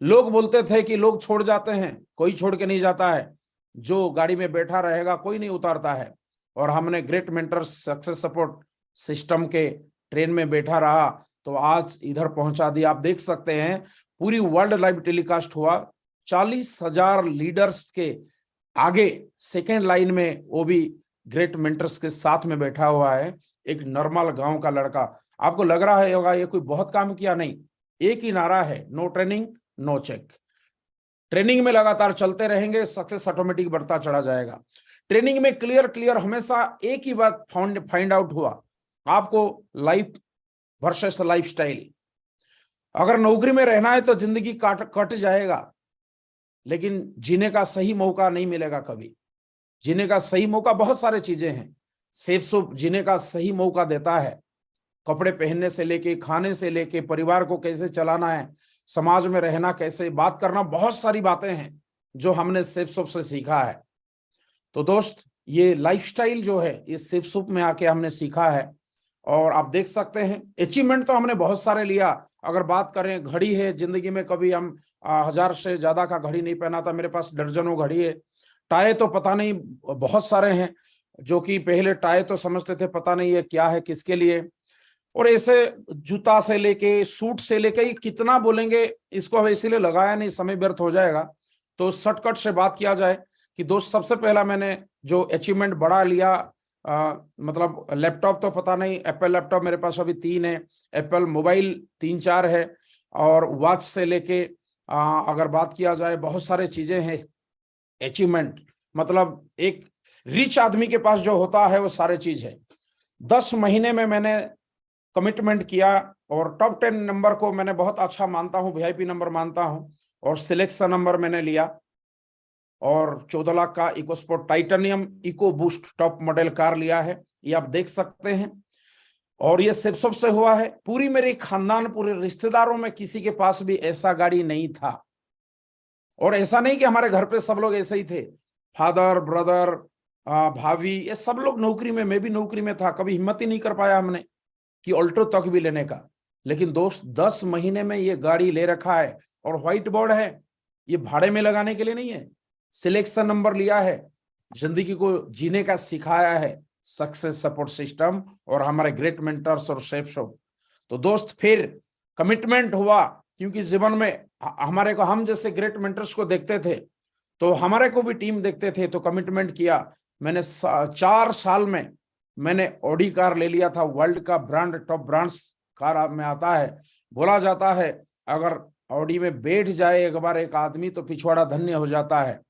लोग बोलते थे कि लोग छोड़ जाते हैं, कोई छोड़ के नहीं जाता है, जो गाड़ी में बैठा रहेगा कोई नहीं उतारता है। और हमने great mentors success support system के ट्रेन में बैठा रहा तो आज इधर पहुंचा दिया। आप देख सकते हैं पूरी वर्ल्ड लाइव टेलीकास्ट हुआ, 40,000 लीडर्स के आगे सेकेंड लाइन में वो भी ग्रेट मेंटर्स के साथ में बैठा हुआ है, एक नॉर्मल गांव का लड़का। आपको लग रहा है होगा ये कोई बहुत काम किया, नहीं, एक ही नारा है, no training no check. Training में लगातार चलते रहेंगे, सक्सेस ऑटोमेटिक बढ़ता चढ़ा जाएगा। ट्रेनिंग में क्लियर हमेशा एक ही बात फाइंड आउट हुआ, आपको लाइफ वर्सेस लाइफस्टाइल। अगर नौकरी में रहना है तो जिंदगी कट जाएगा, लेकिन जीने का सही मौका नहीं मिलेगा कभी। जीने का सही मौका बहुत सारे चीजें हैं, सेफ शुभ जीने का सही मौका देता है। कपड़े पहनने से लेके, खाने से लेके, परिवार को कैसे चलाना है, समाज में रहना कैसे, बात करना, बहुत सारी बातें हैं जो हमने सेफ शुभ से सीखा है। तो दोस्त, ये लाइफस्टाइल जो है ये सेफ शुभ में आके हमने सीखा है। और आप देख सकते हैं अचीवमेंट तो हमने बहुत सारे लिया। अगर बात करें, घड़ी है, जिंदगी में कभी हम 1000 से ज्यादा का घड़ी नहीं पहना था, मेरे पास दर्जनों घड़ी है। टाई तो पता नहीं बहुत सारे हैं, जो कि पहले टाई तो समझते थे पता नहीं ये क्या है, किसके लिए। और ऐसे जूता से लेके, सूट से लेके, ये कितना बोलेंगे, इसको अब इसीलिए लगाया नहीं, समय व्यर्थ हो जाएगा। तो शॉर्टकट से बात किया जाए कि दोस्त, सबसे पहला मैंने जो अचीवमेंट बड़ा लिया, मतलब लैपटॉप तो पता नहीं, एप्पल लैपटॉप मेरे पास अभी 3 है, एप्पल मोबाइल 3-4 है, और वॉच से लेके अगर बात किया जाए बहुत सारे चीजें हैं अचीवमेंट। मतलब एक रिच आदमी के पास जो होता है वो सारे चीज है। 10 महीने में मैंने कमिटमेंट किया और टॉप 10 नंबर को मैंने बहुत अच्छा मानता हूं, वीआईपी नंबर मानता हूं, और सिलेक्शन नंबर मैंने लिया, और 14 लाख का EcoSport titanium EcoBoost top model car लिया है, ये आप देख सकते हैं। और ये सेफ शुभ से हुआ है। पूरी मेरे खानदान, पूरे रिश्तेदारों में किसी के पास भी ऐसा गाड़ी नहीं था। और ऐसा नहीं कि हमारे घर पे सब लोग ऐसे ही थे, फादर, ब्रदर, भाभी, ये सब लोग नौकरी में, मैं भी नौकरी में था। कभी हिम्मत ही नहीं कर पाया हमने कि ऑल्टो तक भी लेने का। लेकिन दोस्त, 10 महीने में ये गाड़ी ले रखा है, और व्हाइट बोर्ड है, ये भाड़े में लगाने के लिए नहीं है। सिलेक्शन नंबर लिया है, जिंदगी को जीने का सिखाया है सक्सेस सपोर्ट सिस्टम और हमारे ग्रेट मेंटर्स और सेफ शुभ। तो दोस्त, फिर कमिटमेंट हुआ, क्योंकि जीवन में हमारे को, हम जैसे ग्रेट मेंटर्स को देखते थे तो हमारे को भी टीम देखते थे, तो कमिटमेंट किया। मैंने 4 साल में मैंने ऑडी कार ले लिया था, वर्ल्ड का ब्रांड, टॉप ब्रांड्स कार में आता है। बोला जाता है अगर ऑडी में बैठ जाए एक बार एक आदमी तो पिछवाड़ा धन्य हो जाता है।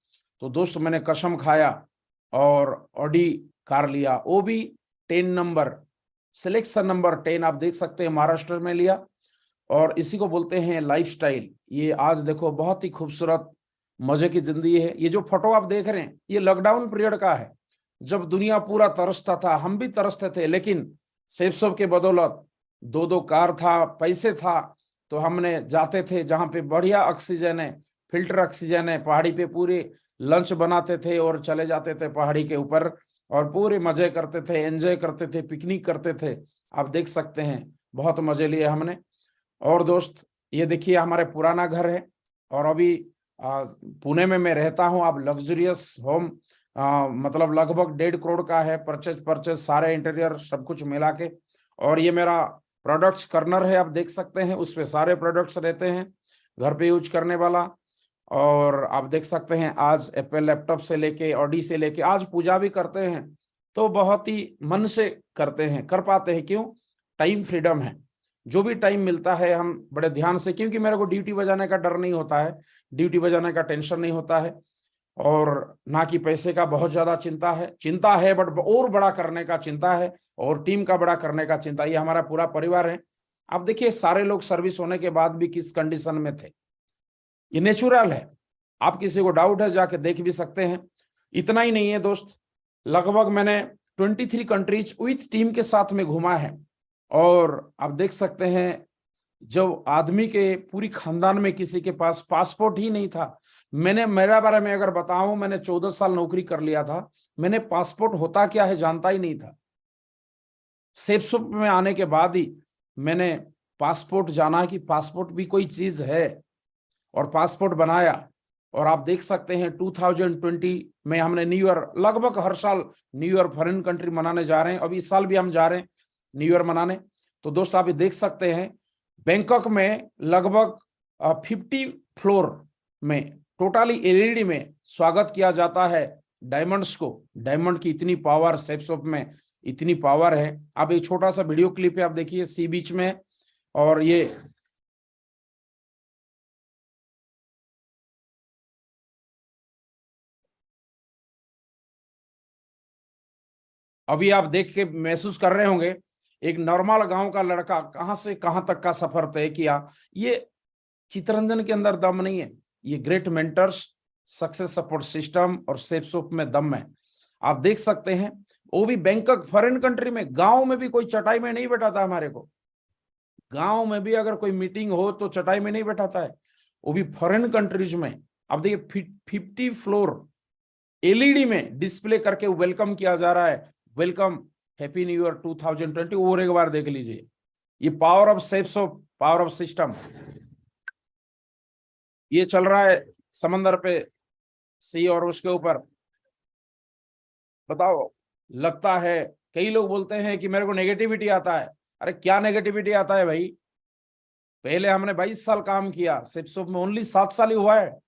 तो दोस्त मैंने कसम खाया और ऑडी कार लिया, वो भी 10 नंबर, सिलेक्शन नंबर 10 आप देख सकते हैं महाराष्ट्र में लिया। और इसी को बोलते हैं लाइफस्टाइल। ये आज देखो बहुत ही खूबसूरत मजे की जिंदगी है। ये जो फोटो आप देख रहे हैं ये लॉकडाउन पीरियड का है, जब दुनिया पूरा तरसता था, हम भी तरसते थे, लेकिन सेफसॉप के बदौलत 2-2 कार था, पैसे था, तो हमने जाते थे जहां पे बढ़िया ऑक्सीजन है, फिल्टर ऑक्सीजन है, पहाड़ी पे पूरे लंच बनाते थे और चले जाते थे पहाड़ी के ऊपर और पूरे मजे करते थे, एंजॉय करते थे, पिकनिक करते थे। आप देख सकते हैं बहुत मजे लिए हमने। और दोस्त ये देखिए हमारे पुराना घर है और अभी पुणे में मैं रहता हूँ। आप लग्जरियस होम मतलब लगभग 1.5 करोड़ का है, परचेज सारे इंटीरियर सब कुछ मिला के। और ये मेरा प्रोडक्ट्स कर्नर है, आप देख सकते हैं, उसपे सारे प्रोडक्ट्स रहते हैं घर पे यूज करने वाला। और आप देख सकते हैं आज एप्पल लैपटॉप से लेके ऑडी से लेके आज पूजा भी करते हैं, तो बहुत ही मन से करते हैं, कर पाते हैं। क्यों? टाइम फ्रीडम है, जो भी टाइम मिलता है हम बड़े ध्यान से, क्योंकि मेरे को ड्यूटी बजाने का डर नहीं होता है, ड्यूटी बजाने का टेंशन नहीं होता है, और ना कि पैसे का बहुत ज्यादा चिंता है बट और बड़ा करने का चिंता है, और टीम का बड़ा करने का चिंता। ये हमारा पूरा परिवार है। आप देखिए सारे लोग सर्विस होने के बाद भी किस कंडीशन में थे, ये नेचुरल है। आप किसी को डाउट है जाके देख भी सकते हैं। इतना ही नहीं है दोस्त, लगभग मैंने 23 कंट्रीज विथ टीम के साथ में घूमा है। और आप देख सकते हैं जब आदमी के पूरी खानदान में किसी के पास पासपोर्ट ही नहीं था, मैंने मेरा बारे में अगर बताऊं, मैंने 14 साल नौकरी कर लिया था, मैंने पासपोर्ट होता क्या है जानता ही नहीं था। सेफसॉप में आने के बाद ही मैंने पासपोर्ट जाना कि पासपोर्ट भी कोई चीज है, और पासपोर्ट बनाया। और आप देख सकते हैं 2020 में हमने न्यू ईयर, लगभग हर साल न्यू ईयर फॉरेन कंट्री मनाने जा रहे हैं, अब इस साल भी हम जा रहे हैं न्यू ईयर मनाने। तो दोस्त आप ये देख सकते हैं बैंकॉक में लगभग 50 फ्लोर में टोटली एलईडी में स्वागत किया जाता है डायमंड्स को। डायमंड की इतनी पावर सेफसॉप में, इतनी पावर है। अब एक छोटा सा वीडियो क्लिप है, आप देखिए सी बीच में। और ये अभी आप देख के महसूस कर रहे होंगे एक नॉर्मल गांव का लड़का कहां से कहां तक का सफर तय किया। ये चितरंजन के अंदर दम नहीं है, ये great mentors, success support system और सेफसॉप में दम है। आप देख सकते हैं वो भी बैंकॉक फॉरेन कंट्री में, गांव में भी कोई चटाई में नहीं बैठाता हमारे को। गांव में भी अगर कोई मीटिंग हो तो चटाई में नहीं बैठाता है, वो भी फॉरेन कंट्रीज में। अब देखिए 50 फ्लोर एलईडी में डिस्प्ले करके वेलकम किया जा रहा है, वेलकम हैप्पी न्यू ईयर 2020। और एक बार देख लीजिए ये पावर ऑफ सेफसॉप, पावर ऑफ सिस्टम। ये चल रहा है समंदर पे, सी, और उसके ऊपर बताओ लगता है कई लोग बोलते हैं कि मेरे को नेगेटिविटी आता है। अरे क्या नेगेटिविटी आता है भाई, पहले हमने 22 साल काम किया, सेफसॉप में ओनली 7 साल ही हुआ है।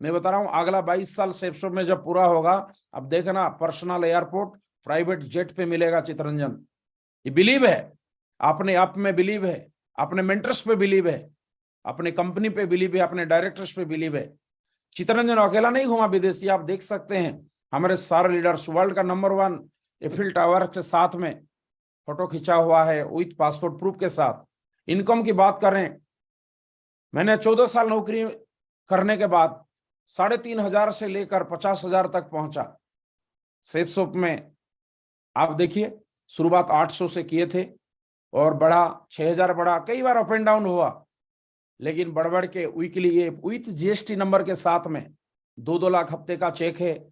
मैं बता रहा हूं अगला 22 साल सेफसॉप में जब पूरा होगा, अब देखना पर्सनल एयरपोर्ट प्राइवेट जेट पे मिलेगा चितरंजन। ये बिलीव है, अपने आप में बिलीव है, अपने मेंटर्स पे बिलीव है, अपने कंपनी पे बिलीव है, अपने डायरेक्टर्स पे बिलीव है। चितरंजन अकेला नहीं घुमा विदेशी, आप देख सकते हैं हमारे सारे लीडर्स, वर्ल्ड का नंबर 1 एफिल टावर के साथ में फोटो खिंचा हुआ है विथ पासपोर्ट प्रूफ के साथ। इनकम की बात करें, मैंने 14 साल नौकरी करने के बाद 3,500 से लेकर 50,000 तक पहुंचा सेफसॉप में। आप देखिए शुरुआत 800 से किए थे और बढ़ा 6,000, बढ़ा, कई बार अप एंड डाउन हुआ, लेकिन बढ़ के वीकली ये विथ जीएसटी नंबर के साथ में 2-2 लाख हफ्ते का चेक है,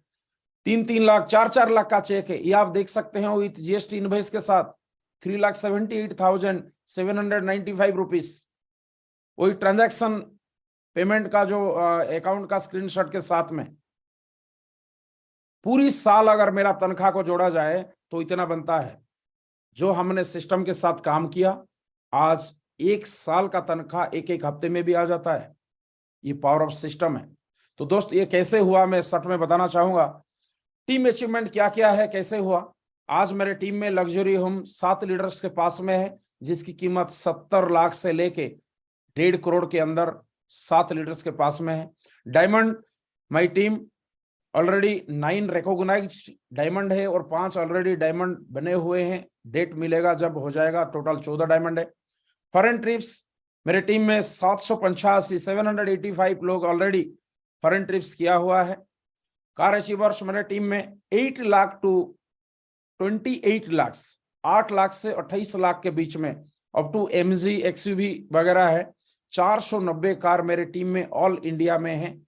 3-3 लाख, 4-4 लाख का चेक है। ये आप देख सकते हैं विथ जीएसटी इनवॉइस के साथ 3,78,795 रुपीज। वही ट्रांजैक्शन पेमेंट का जो अकाउंट का स्क्रीनशॉट के साथ में। पूरी साल अगर मेरा तनख्वाह को जोड़ा जाए तो इतना बनता है। जो हमने सिस्टम के साथ काम किया, आज 1 साल का तनख्वाह एक हफ्ते में भी आ जाता है। ये पावर ऑफ सिस्टम है। तो दोस्त ये कैसे हुआ मैं शॉर्ट में बताना चाहूंगा। टीम अचीवमेंट क्या क्या है, कैसे हुआ। आज मेरे टीम में लग्जरी होम 7 लीडर्स के पास में है, जिसकी कीमत 70 लाख से लेके 1.5 करोड़ के अंदर 7 लीडर्स के पास में है। Diamond my team already 9 recognised diamond है और 5 ऑलरेडी डायमंड बने हुए हैं। डेट मिलेगा जब हो जाएगा, टोटल 14 डायमंड है। फॉरेन ट्रिप्स मेरे टीम में 785 लोग ऑलरेडी फॉरेन ट्रिप्स किया हुआ है। कार अचीवर्स मेरे टीम में 8 लाख टू 28 लाख, 8 लाख से 28 लाख के बीच में अप टू MG XUV वगैरह है। 490 कार मेरे टीम में ऑल इंडिया में है।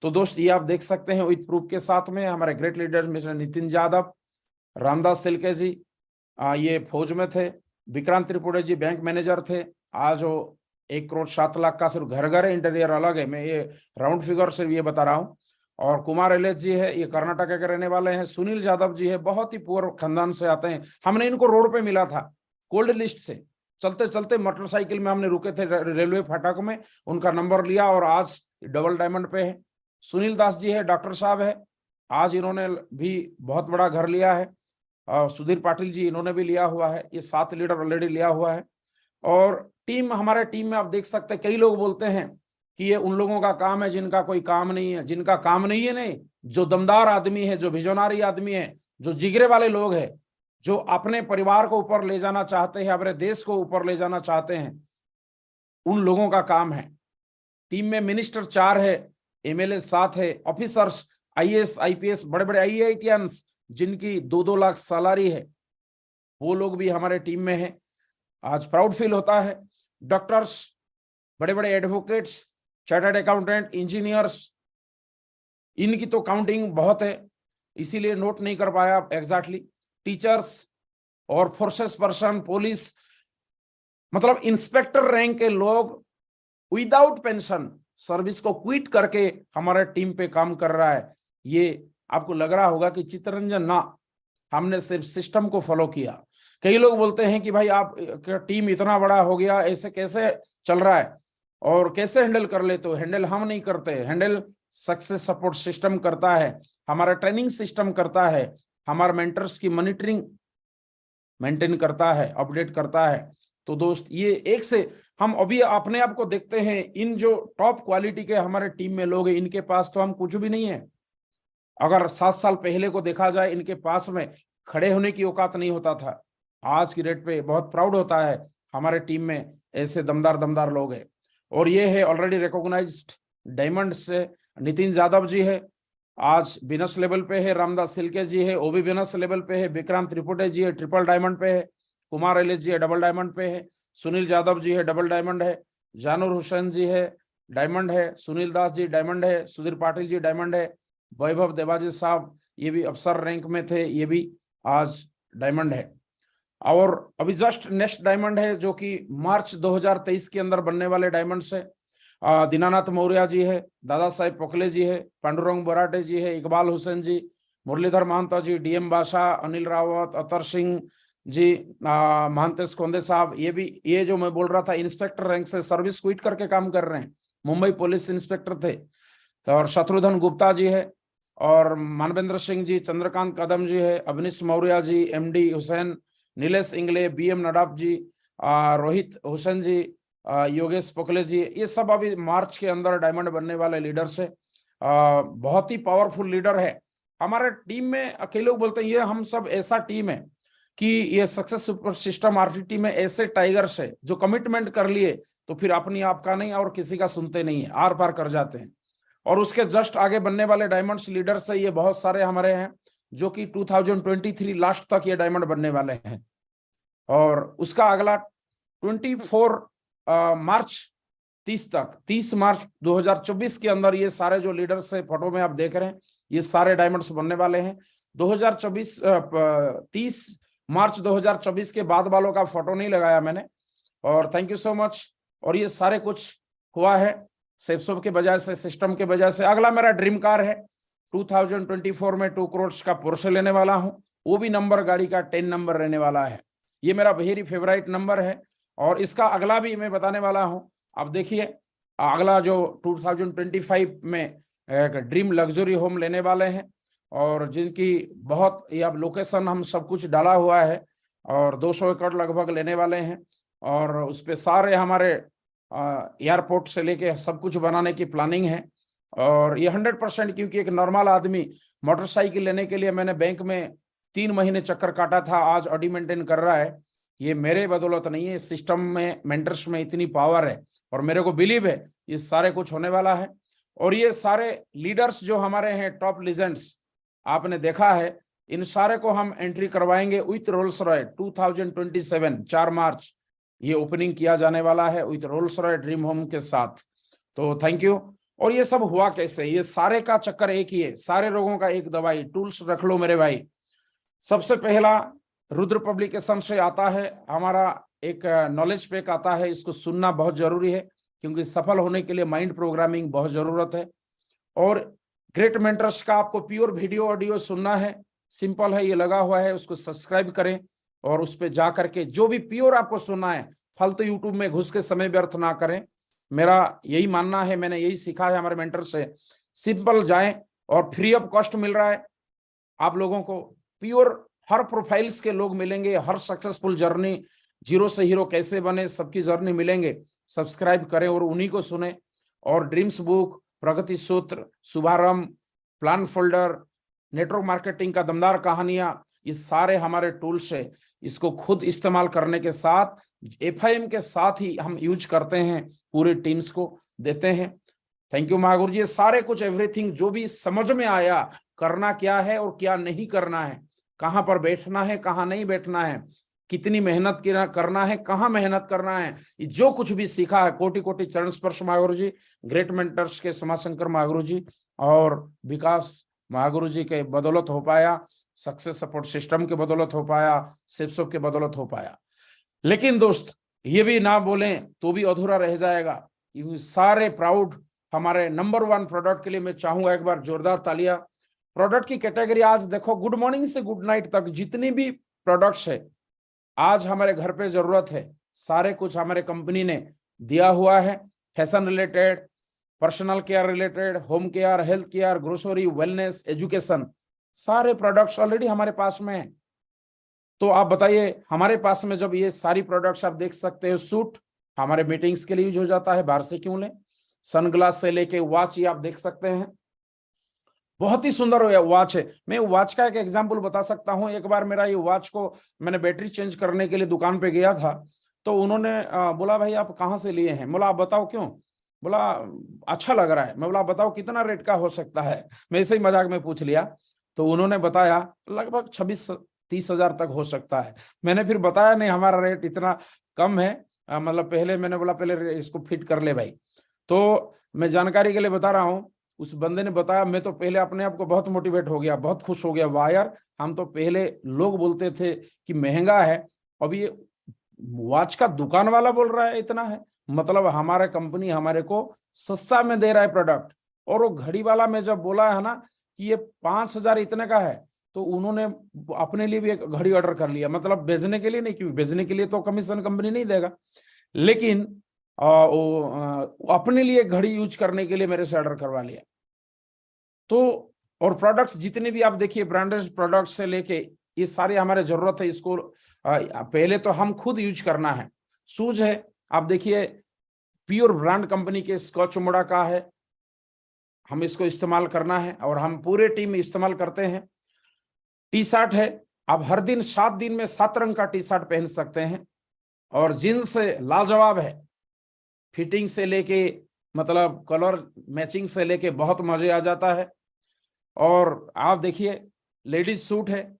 तो दोस्त ये आप देख सकते हैं विद प्रूफ के साथ में हमारे great leaders mister Nitin Yadav, Ramdas सिल्के जी ये फौज में थे, विक्रांत त्रिपुरा जी बैंक मैनेजर थे, आज वो 1 करोड़ 7 लाख का सिर्फ घर है, इंटीरियर अलग है, मैं ये राउंड फिगर से ये बता रहा हूँ। और कुमार एलेस जी है, ये कर्नाटक के रहने वाले हैं। सुनील यादव जी है, बहुत ही पुअर खानदान से आते हैं। हमने इनको रोड पे मिला था कोल्ड लिस्ट से, चलते चलते मोटरसाइकिल में हमने रुके थे रेलवे फाटक में, उनका नंबर लिया और आज डबल डायमंड पे है। सुनील दास जी है, डॉक्टर साहब है, आज इन्होंने भी बहुत बड़ा घर लिया है। सुधीर पाटिल जी इन्होंने भी लिया हुआ है। ये 7 लीडर ऑलरेडी लिया हुआ है। और टीम, हमारे टीम में आप देख सकते हैं, कई लोग बोलते हैं कि ये उन लोगों का काम है जिनका कोई काम नहीं है। जिनका काम नहीं है नहीं, जो दमदार आदमी है, जो विजनरी आदमी है, जो जिगरे वाले लोग हैं, जो अपने परिवार को ऊपर ले जाना चाहते हैं, अपने देश को ऊपर ले जाना चाहते हैं, उन लोगों का काम है। टीम में मिनिस्टर 4 है, MLA 7 है, ऑफिसर्स IAS IPS बड़े बड़े IITians जिनकी 2-2 लाख सैलरी है, वो लोग भी हमारे टीम में है। आज प्राउड फील होता है। डॉक्टर्स, बड़े बड़े एडवोकेट्स, चार्टर्ड अकाउंटेंट, इंजीनियर्स, इनकी तो काउंटिंग बहुत है, इसीलिए नोट नहीं कर पाया एग्जैक्टली। टीचर्स और फोर्सेस पर्सन, पुलिस, मतलब इंस्पेक्टर रैंक के लोग विदाउट पेंशन सर्विस को क्विट करके हमारे टीम पे काम कर रहा है। ये आपको लग रहा होगा कि चित्तरंजन ना, हमने सिर्फ सिस्टम को फॉलो किया। कई लोग बोलते हैं कि भाई आप टीम इतना बड़ा हो गया, ऐसे कैसे चल रहा है और कैसे हैंडल कर ले? तो हैंडल हम नहीं करते, हैंडल सक्सेस सपोर्ट सिस्टम करता है, हमारा ट्रेनिंग सिस्टम करता है, हमारे मेंटर्स की मॉनिटरिंग मेंटेन करता है, अपडेट करता है। तो दोस्त ये एक से हम अभी अपने आप को देखते हैं, इन जो टॉप क्वालिटी के हमारे टीम में लोग हैं, इनके पास तो हम कुछ भी नहीं है। अगर 7 साल पहले को देखा जाए, इनके पास में खड़े होने की औकात नहीं होता था। आज की डेट पे बहुत प्राउड होता है हमारे टीम में ऐसे दमदार लोग हैं। और ये है ऑलरेडी रिकॉग्नाइज्ड डायमंड से नितिन यादव जी है, आज बिनस लेवल पे है। रामदास सिल्के जी है, वो भी बिनस लेवल पे है। विक्रांत त्रिपुरा जी है, ट्रिपल डायमंड पे है। कुमार एलेस जी है, डबल डायमंड पे है। सुनील यादव जी है, डबल डायमंड है। जानूर हुसैन जी है, डायमंड है। सुनील दास जी डायमंड है। सुधीर पाटिल जी डायमंड है। वैभव देवाजी साहब ये भी अफसर रैंक में थे, ये भी आज डायमंड है। और अभी जस्ट नेक्स्ट डायमंड है जो कि मार्च 2023 के अंदर बनने वाले डायमंड से दीनानाथ मौर्य जी है, दादा साहेब पोखले जी है, पांडुरंग बराटे जी है, इकबाल हुसैन जी, मुरलीधर महंता जी, DM बादशाह, अनिल रावत, अतर सिंह जी, महंतेश खोंदे साहब, ये जो मैं बोल रहा था इंस्पेक्टर रैंक से सर्विस क्विट करके काम कर रहे हैं, मुंबई पुलिस इंस्पेक्टर थे। और शत्रुघ्न गुप्ता जी है, और मानवेंद्र सिंह जी, चंद्रकांत कदम जी है, अवनीश मौर्य जी, MD हुसैन, नीलेश इंगले, BM नडाब जी, रोहित हुसैन जी, योगेश पोखले जी, ये सब अभी मार्च के अंदर डायमंड बनने वाले लीडर्स है। बहुत ही पावरफुल लीडर है हमारे टीम में। कई लोग बोलते हैं ये हम सब ऐसा टीम है कि ये सक्सेस सुपर सिस्टम RTT में ऐसे टाइगर्स है जो कमिटमेंट कर लिए तो फिर अपनी आपका नहीं और किसी का सुनते नहीं है, आर पार कर जाते हैं। और उसके जस्ट आगे बनने वाले डायमंड्स लीडर्स है, ये बहुत सारे हमारे हैं जो कि 2023 लास्ट तक ये डायमंड बनने वाले हैं। और उसका अगला 24 मार्च 30 तक, 30 मार्च 2024 के अंदर ये सारे जो लीडर्स है फोटो में आप देख रहे हैं, ये सारे डायमंड्स बनने वाले हैं। 30 मार्च 2024 के बाद वालों का फोटो नहीं लगाया मैंने। और थैंक यू सो मच। और ये सारे कुछ हुआ है सेप्सो के वजह से, सिस्टम के वजह से। अगला मेरा ड्रीम कार है 2024 में 2 करोड़ का पोर्शे लेने वाला हूं, वो भी नंबर गाड़ी का 10 नंबर रहने वाला है। ये मेरा वेरी फेवरेट नंबर है। और इसका अगला भी मैं बताने वाला हूं। अब देखिए अगला जो 2025 में एक ड्रीम लग्जरी होम लेने वाले हैं, और जिनकी बहुत, ये अब लोकेशन हम सब कुछ डाला हुआ है, और 200 एकड़ लगभग लेने वाले हैं। और उस पे सारे हमारे एयरपोर्ट से लेके सब कुछ बनाने की प्लानिंग है। और ये 100%, क्योंकि एक नॉर्मल आदमी मोटरसाइकिल लेने के लिए मैंने बैंक में 3 महीने चक्कर काटा था, आज ऑडी मेंटेन कर रहा है। ये मेरे बदौलत नहीं है, सिस्टम में, मेंटर्स में इतनी पावर है और मेरे को बिलीव है ये सारे कुछ होने वाला है। और ये सारे लीडर्स जो हमारे हैं, टॉप लीजेंड्स आपने देखा है, इन सारे को हम एंट्री करवाएंगे विथ रोल्स रॉय 2027 4 मार्च ये ओपनिंग किया जाने वाला है with Rolls Royce dream home के साथ। तो थैंक यू। और ये सब हुआ कैसे? ये सारे का चक्कर एक ही है, सारे रोगों का एक दवाई, टूल्स रख लो मेरे भाई। सबसे पहला रुद्र पब्लिकेशन से आता है हमारा एक नॉलेज पैक आता है, इसको सुनना बहुत जरूरी है क्योंकि सफल होने के लिए माइंड प्रोग्रामिंग बहुत जरूरत है। और ग्रेट मेंटर्स का आपको प्योर वीडियो ऑडियो सुनना है, सिंपल है, ये लगा हुआ है, उसको सब्सक्राइब करें और उस पर जा करके जो भी प्योर आपको सुनना है, फालतू यूट्यूब में घुस के समय व्यर्थ ना करें। मेरा यही मानना है, मैंने यही सीखा है हमारे मेंटर से, सिंपल जाएं और फ्री ऑफ कॉस्ट मिल रहा है आप लोगों को। प्योर हर प्रोफाइल्स के लोग मिलेंगे, हर सक्सेसफुल जर्नी, जीरो से हीरो कैसे बने, सबकी जर्नी मिलेंगे। सब्सक्राइब करें और उन्हीं को सुने। और ड्रीम्स बुक, प्रगति सूत्र, शुभारंभ, प्लान फोल्डर, नेटवर्क मार्केटिंग का दमदार कहानियां, ये सारे हमारे टूल्स है। इसको खुद इस्तेमाल करने के साथ FIM के साथ ही हम यूज करते हैं, पूरे टीम्स को देते हैं। थैंक यू महागुरु जी। ये सारे कुछ एवरीथिंग जो भी समझ में आया, करना क्या है और क्या नहीं करना है, कहाँ पर बैठना है, कहाँ नहीं बैठना है, कितनी मेहनत करना है, कहाँ मेहनत करना है, जो कुछ भी सीखा है, कोटि कोटि चरण स्पर्श महागुरु जी, ग्रेट मेंटर्स के सोमाशंकर महागुरु जी और विकास महागुरु जी के बदौलत हो पाया, सक्सेस सपोर्ट सिस्टम के बदौलत हो पाया, सिप्सो के बदौलत हो पाया। लेकिन दोस्त ये भी ना बोलें तो भी अधूरा रह जाएगा। सारे प्राउड हमारे नंबर 1 प्रोडक्ट के लिए मैं चाहूंगा एक बार जोरदार तालियां। प्रोडक्ट की कैटेगरी आज देखो, गुड मॉर्निंग से गुड नाइट तक जितनी भी प्रोडक्ट्स है आज हमारे घर पे जरूरत है, सारे कुछ हमारे कंपनी ने दिया हुआ है। Fashion related, personal care related, home care, health care, grocery, wellness, education, सारे प्रोडक्ट्स ऑलरेडी हमारे पास में है। तो आप बताइए, हमारे पास में जब ये सारी प्रोडक्ट्स आप देख सकते हो, सूट हमारे मीटिंग्स के लिए यूज हो जाता है, बाहर से क्यों लें। सनग्लास से लेके वॉच, ये आप देख सकते हैं, बहुत ही सुंदर वॉच है। मैं वॉच का एक एग्जांपल बता सकता हूं। एक बार मेरा ये वॉच को मैंने बैटरी चेंज करने के लिए दुकान पे गया था, तो उन्होंने बोला भाई आप कहाँ से लिए हैं? बोला आप बताओ क्यों? बोला अच्छा लग रहा है। मैं बोला बताओ कितना रेट का हो सकता है? मैं ऐसे ही मजाक में पूछ लिया। तो उन्होंने बताया लगभग 26-30 हजार तक हो सकता है। मैंने फिर बताया नहीं हमारा रेट इतना कम है, मतलब पहले मैंने बोला पहले इसको फिट कर ले भाई। तो मैं जानकारी के लिए बता रहा हूँ, उस बंदे ने बताया, मैं तो पहले अपने आप को बहुत मोटिवेट हो गया, बहुत खुश हो गया। वाह यार, हम तो पहले लोग बोलते थे कि महंगा है, अब ये वॉच का दुकान वाला बोल रहा है इतना है, मतलब हमारा कंपनी हमारे को सस्ता में दे रहा है प्रोडक्ट। और वो घड़ी वाला में जब बोला है ना कि ये 5,000 इतने का है, तो उन्होंने अपने लिए भी एक घड़ी ऑर्डर कर लिया, मतलब बेचने के लिए नहीं, क्योंकि बेचने के लिए तो कमीशन कंपनी नहीं देगा, लेकिन अपने लिए घड़ी यूज करने के लिए मेरे से ऑर्डर करवा लिया। तो और प्रोडक्ट्स जितने भी आप देखिए, ब्रांडेड प्रोडक्ट्स से लेके ये सारे हमारे जरूरत है। इसको पहले तो हम खुद यूज करना है। शूज है, आप देखिए प्योर ब्रांड कंपनी के स्कॉच मोड़ा का है, हम इसको इस्तेमाल करना है और हम पूरे टीम में इस्तेमाल करते हैं। टी शर्ट है, आप हर दिन 7 दिन में 7 रंग का टी शर्ट पहन सकते हैं। और जींस लाजवाब है, फिटिंग से लेके मतलब कलर मैचिंग से लेके बहुत मजे आ जाता है। और आप देखिए लेडीज सूट है,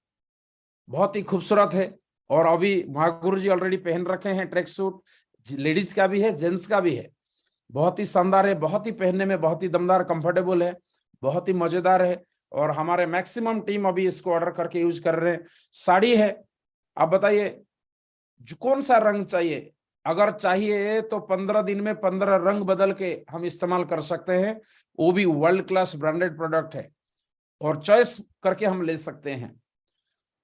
बहुत ही खूबसूरत है। और अभी महागुरु जी ऑलरेडी पहन रखे हैं ट्रैक सूट, लेडीज का भी है जेंट्स का भी है, बहुत ही शानदार है, बहुत ही पहनने में बहुत ही दमदार, कंफर्टेबल है, बहुत ही मजेदार है। और हमारे मैक्सिमम टीम अभी इसको ऑर्डर करके यूज कर रहे हैं। साड़ी है, आप बताइए कौन सा रंग चाहिए? अगर चाहिए तो 15 दिन में 15 रंग बदल के हम इस्तेमाल कर सकते हैं, वो भी वर्ल्ड क्लास ब्रांडेड प्रोडक्ट है और चॉइस करके हम ले सकते हैं।